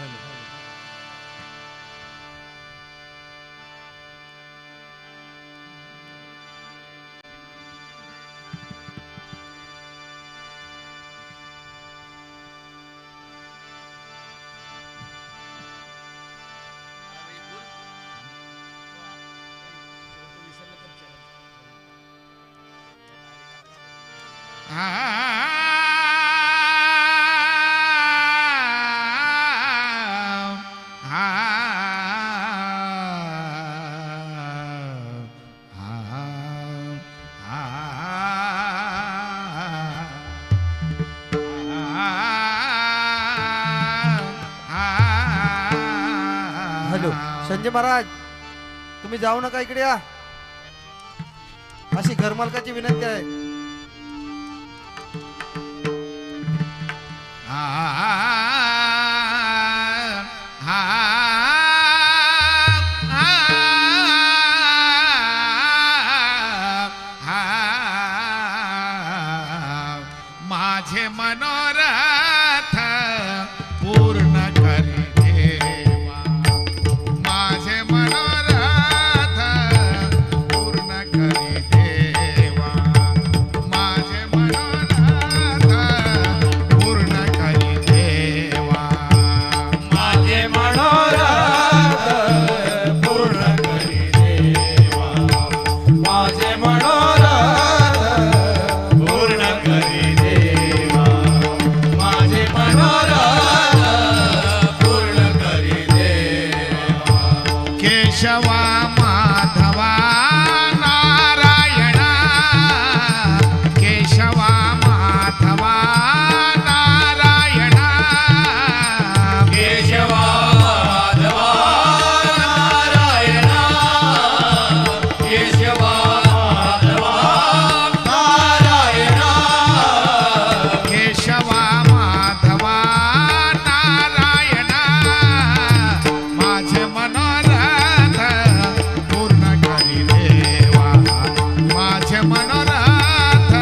हॅलो संजय महाराज तुम्ही जाऊ नका इकडे या अशी घरमालकाची विनंती आहे माझे मनोरथ पूर्ण करी देवा माझे मनोरथ पूर्ण करी देवा माझे मनोरथ पूर्ण करी देवा माझे मनोरथ पूर्ण करी देवा माझे मनोरथ पूर्ण करी देवा माझे मनोरथ पूर्ण करी देवा केशवा माधवा नारायणा केशवा माधवा नारायणा केशवा माधवा नारायणा केशवा माधवा नारायणा केशवा माधवा नारायणा माझे मनोरथ पूर्ण करी देवा माझे मनोरथ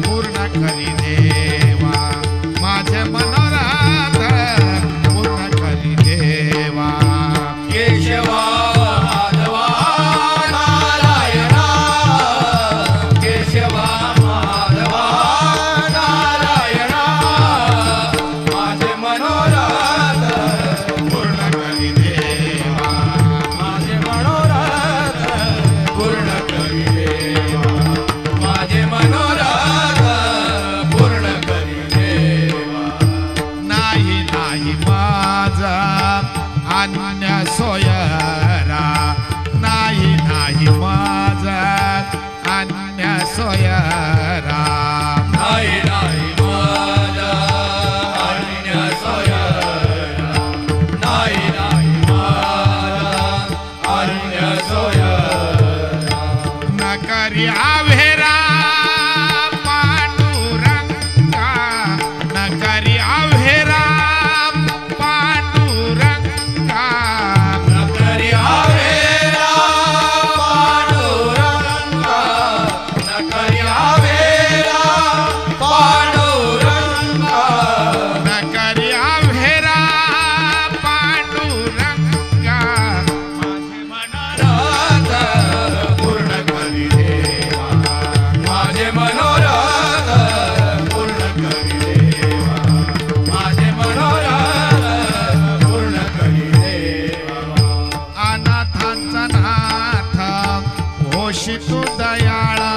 पूर्ण करी देवा माझे मनोरथ पूर्ण करी देवा केशवा माधवा नारायणा केशवा माधवा नारायणा माझे मनोरथ पूर्ण करी देवा माझे मनोरथ पूर्ण करी देवा माझे मनोरथ पूर्ण करी देवा नाही नाही माझा अन्य सोयरा नाही नाही माझा अन्य सोयरा नाही नाही माझा अन्य सोयरा नाही नाही माझा अन्य सोयरा न करी आव्हेरा पांडुरंगा न करी आव्हेरा पांडुरंगा न करी आवेरा पांडुरंगा न करी आवेरा पांडुरंगा न करी आव्हेरा पांडुरंगा माझे मनोरथ पूर्ण करी देवा माझे मनोरथ पूर्ण करी देवा माझे मनोरथ पूर्ण करी देवा अनाथांचा नाथ होशी तू दयाळा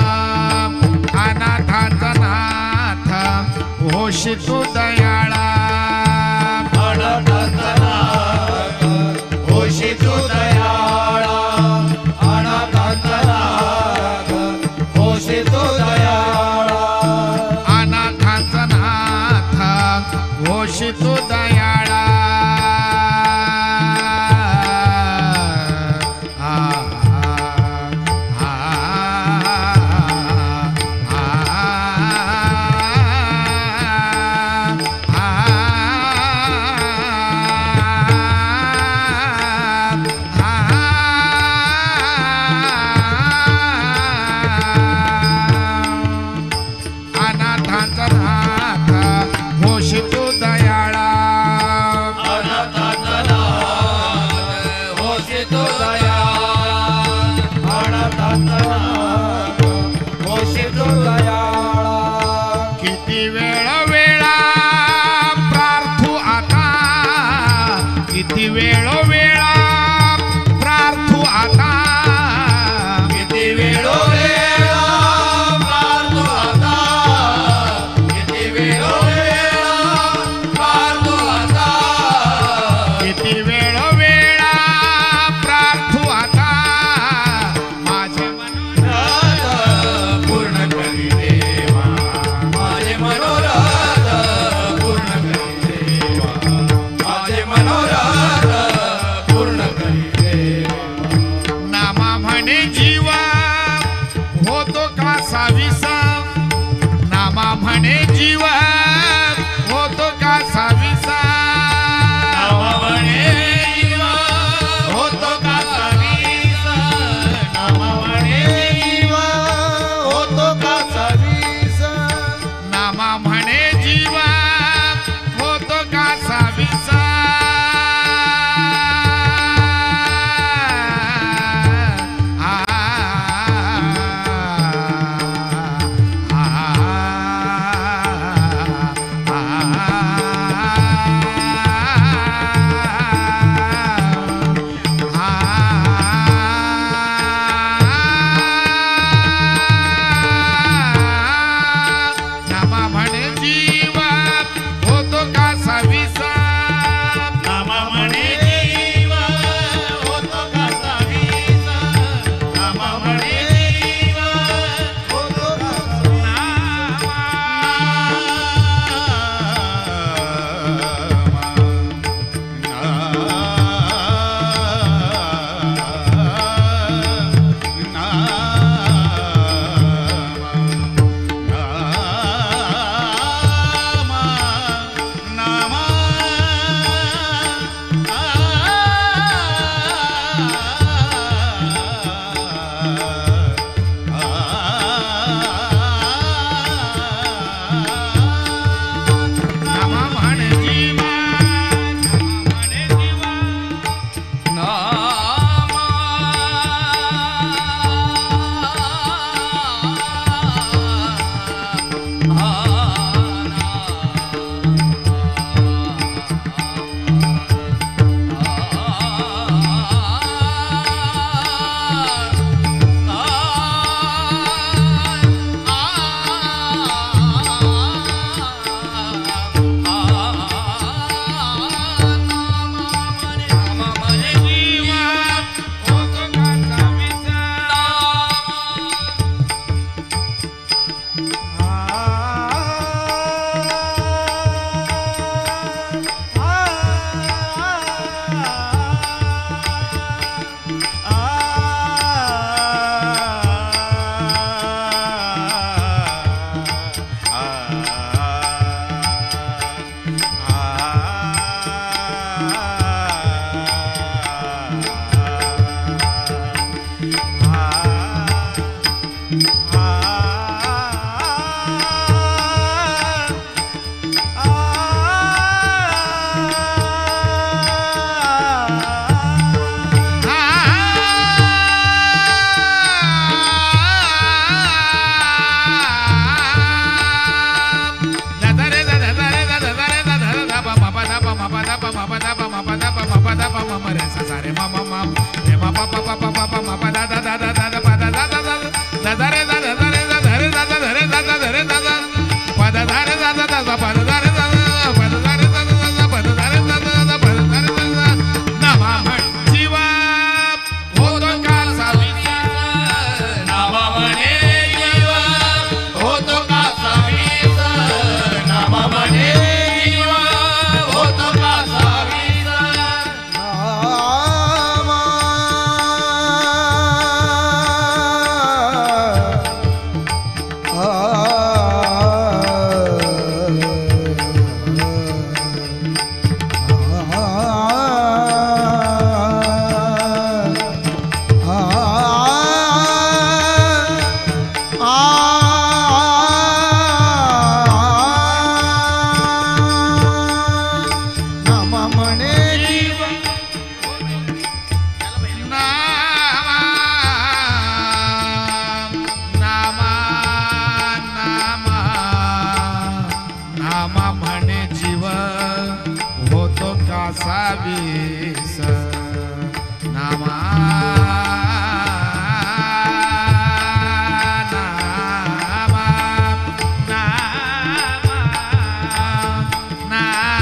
अनाथांचा नाथ होशी तू दयाळा अनाथांतनाथ होशी तू दयाळा अनाथांतनाथ होशी तू दयाळा अनाथांचा नाथ होशी तू दयाळा नामा म्हणे जीवा होतो कासा विसा नामा म्हणे जीवा होतो कासा विसा नामा म्हणे जीवा होतो नामा म्हणे जीवा कासावीस नामा नामा नामा ना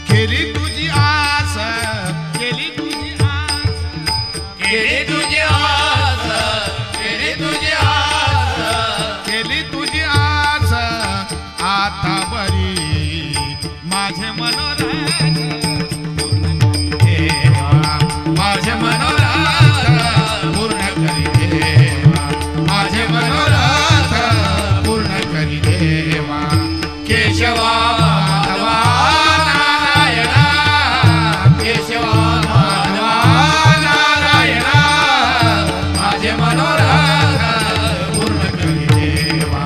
केली तुझी आस, केली तुझी आस, केली तुझी आस, केली तुझी आस, केली तुझी आस, आता बरी माझे मनोरथ देवा, माझे मनोरथ पूर्ण करी देवा, माझे मनोरथ पूर्ण करी देवा. केशवा माधवा नारायणा, केशवा माधवा नारायणा, माझे मनोरथ पूर्ण करी देवा,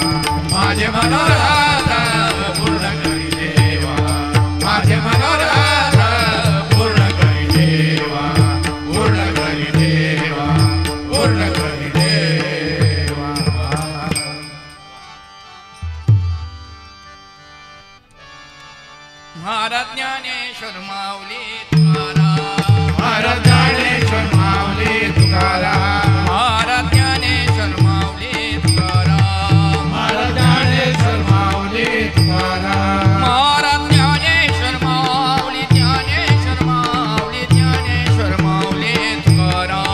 माझे मनोरथ पूर्ण करी देवा, माझे मनोरथ पूर्ण करी देवा, पूर्ण करी देवा, पूर्ण करी देवा. महाराज ज्ञानेश्वर माऊली तुकाराम, महाराज ज्ञानेश्वर माऊली तुकाराम, महाराज ज्ञानेश्वर माऊली तुकाराम, महाराज ज्ञानेश्वर माऊली तुकाराम, महाराज ज्ञानेश्वर माऊली, ज्ञानेश्वर माऊली, ज्ञानेश्वर माऊली तुकाराम,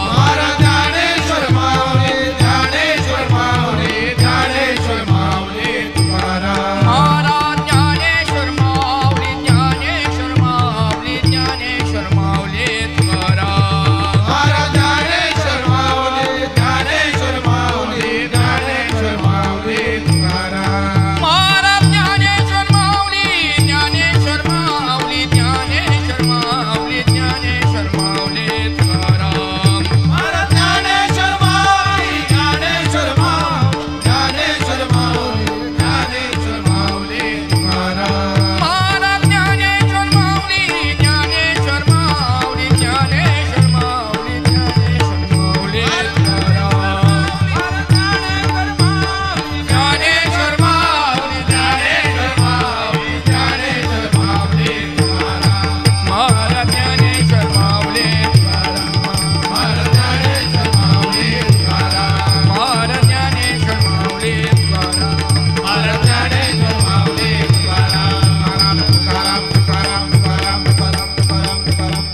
महाराज ज्ञानेश्वर माऊली, ज्ञानेश्वर माऊली, ज्ञानेश्वर माऊली तुकाराम, महाराज ज्ञानेश्वर माऊली, ज्ञानेश्वर माऊली, ज्ञानेश्वर माऊली तुकाराम, महाराज ज्ञानेश्वर माऊली, ज्ञानेश्वर माऊली, ज्ञानेश्वर माऊली तुकाराम, महाराज ज्ञानेश्वर माऊली, ज्ञानेश्वर माऊली, ज्ञानेश्वर माऊली, ज्ञानेश्वर माऊली तुकाराम, महाराज ज्ञानेश्वर माऊली, ज्ञानेश्वर माऊली, ज्ञानेश्वर माऊली, ज्ञानेश्वर माऊली तुकाराम, महाराज ज्ञानेश्वर माऊली, ज्ञानेश्वर माऊली, ज्ञानेश्वर माऊली, ज्ञानेश्वर माऊली तुकाराम, ज्ञानेश्वर माऊली, ज्ञानेश्वर माऊली, ज्ञानेश्वर माऊली तुकाराम, महाराज ज्ञानेश्वर माऊली तुकाराम, महाराज ज्ञानेश्वर माऊली तुकाराम, महाराज ज्ञानेश्वर माऊली तुकाराम, महाराज ज्ञानेश्वर माऊली तुकाराम, तुकाराम, तुकाराम, तुकाराम, तुकाराम, तुकाराम, तुकाराम, तुकाराम.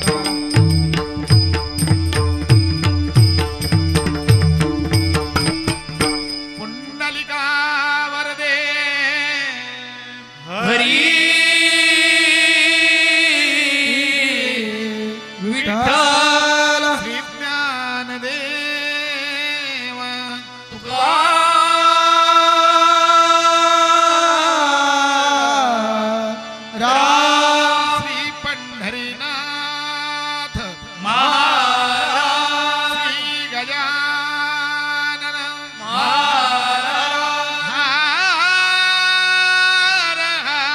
पुंडलिका वरदे हरी विठ्ठल श्री ज्ञानदेव श्री पंढरीनाथ श्री गजानन हर हर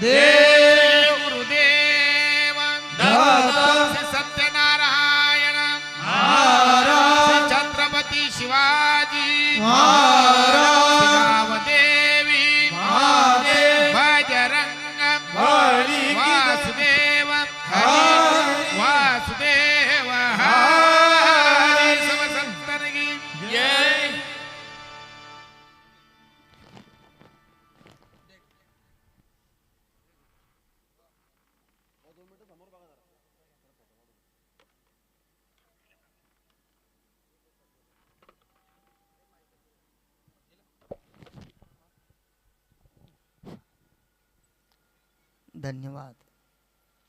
देव गुरुदेव श्री सत्यनारायण श्री छत्रपती शिवाजी श्री गावदेवी बजरंग वासुदेव हरी वासुदेव हरी सब संतन की जय. धन्यवाद.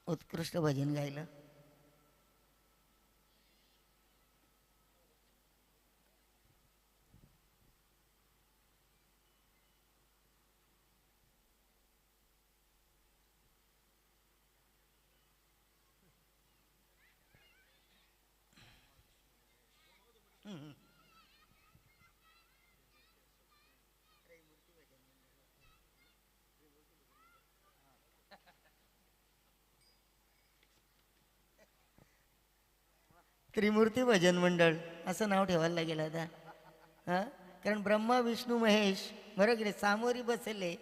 उत्कृष्ट भजन गायलं. त्रिमूर्ती भजन मंडळ असं नाव ठेवायला लागेल आता. हां, कारण ब्रह्मा विष्णू महेश बरोबर की सामोरी बसले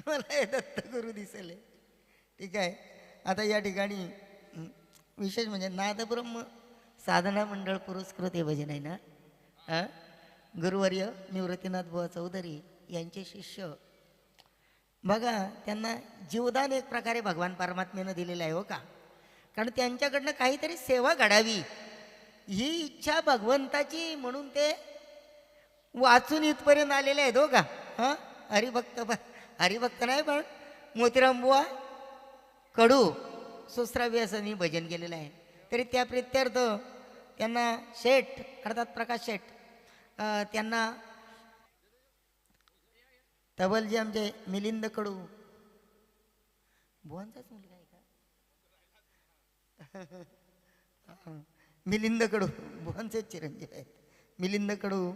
मला हे दत्तगुरू दिसले. ठीक आहे. आता या ठिकाणी विशेष म्हणजे नादब्रह्म साधना मंडळ पुरस्कृत हे भजन आहे ना. हां, गुरुवर्य निवृत्तीनाथ बुवा चौधरी यांचे शिष्य बघा, त्यांना जीवदान एक प्रकारे भगवान परमात्म्यानं दिलेलं आहे हो का. कारण त्यांच्याकडनं काहीतरी सेवा घडावी ही इच्छा भगवंताची म्हणून ते वाचून इथपर्यंत आलेले आहेत हो का. हां, हरिभक्त नाही पण मोतीराम बुवा कडू सुश्राव्यासनी भजन केलेलं आहे. तरी त्या प्रित्यर्थ त्यांना शेठ अर्थात प्रकाश शेठ त्यांना तबलजी आमचे मिलिंद कडू बुवांचाच मुलगा आहे का मिलिंद कडू बुवांचे चिरंजीव आहेत. मिलिंद कडू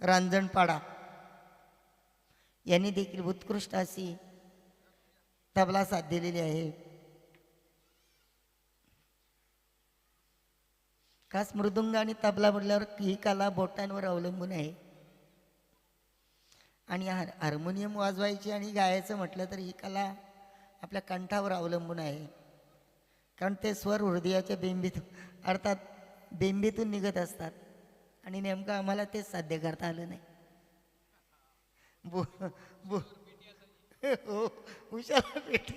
रांजणपाडा यांनी देखील उत्कृष्ट अशी तबला साथ दिलेली आहे. खास मृदुंग आणि तबला म्हटल्यावर ही कला बोटांवर अवलंबून आहे. आणि हार्मोनियम वाजवायची आणि गायचं म्हटलं तर ही कला आपल्या कंठावर अवलंबून आहे. कारण ते स्वर हृदयाच्या बेंबीतून अर्थात बेंबीतून निघत असतात आणि नेमकं आम्हाला तेच साध्य करता आलं नाही. हो हुशार पेटी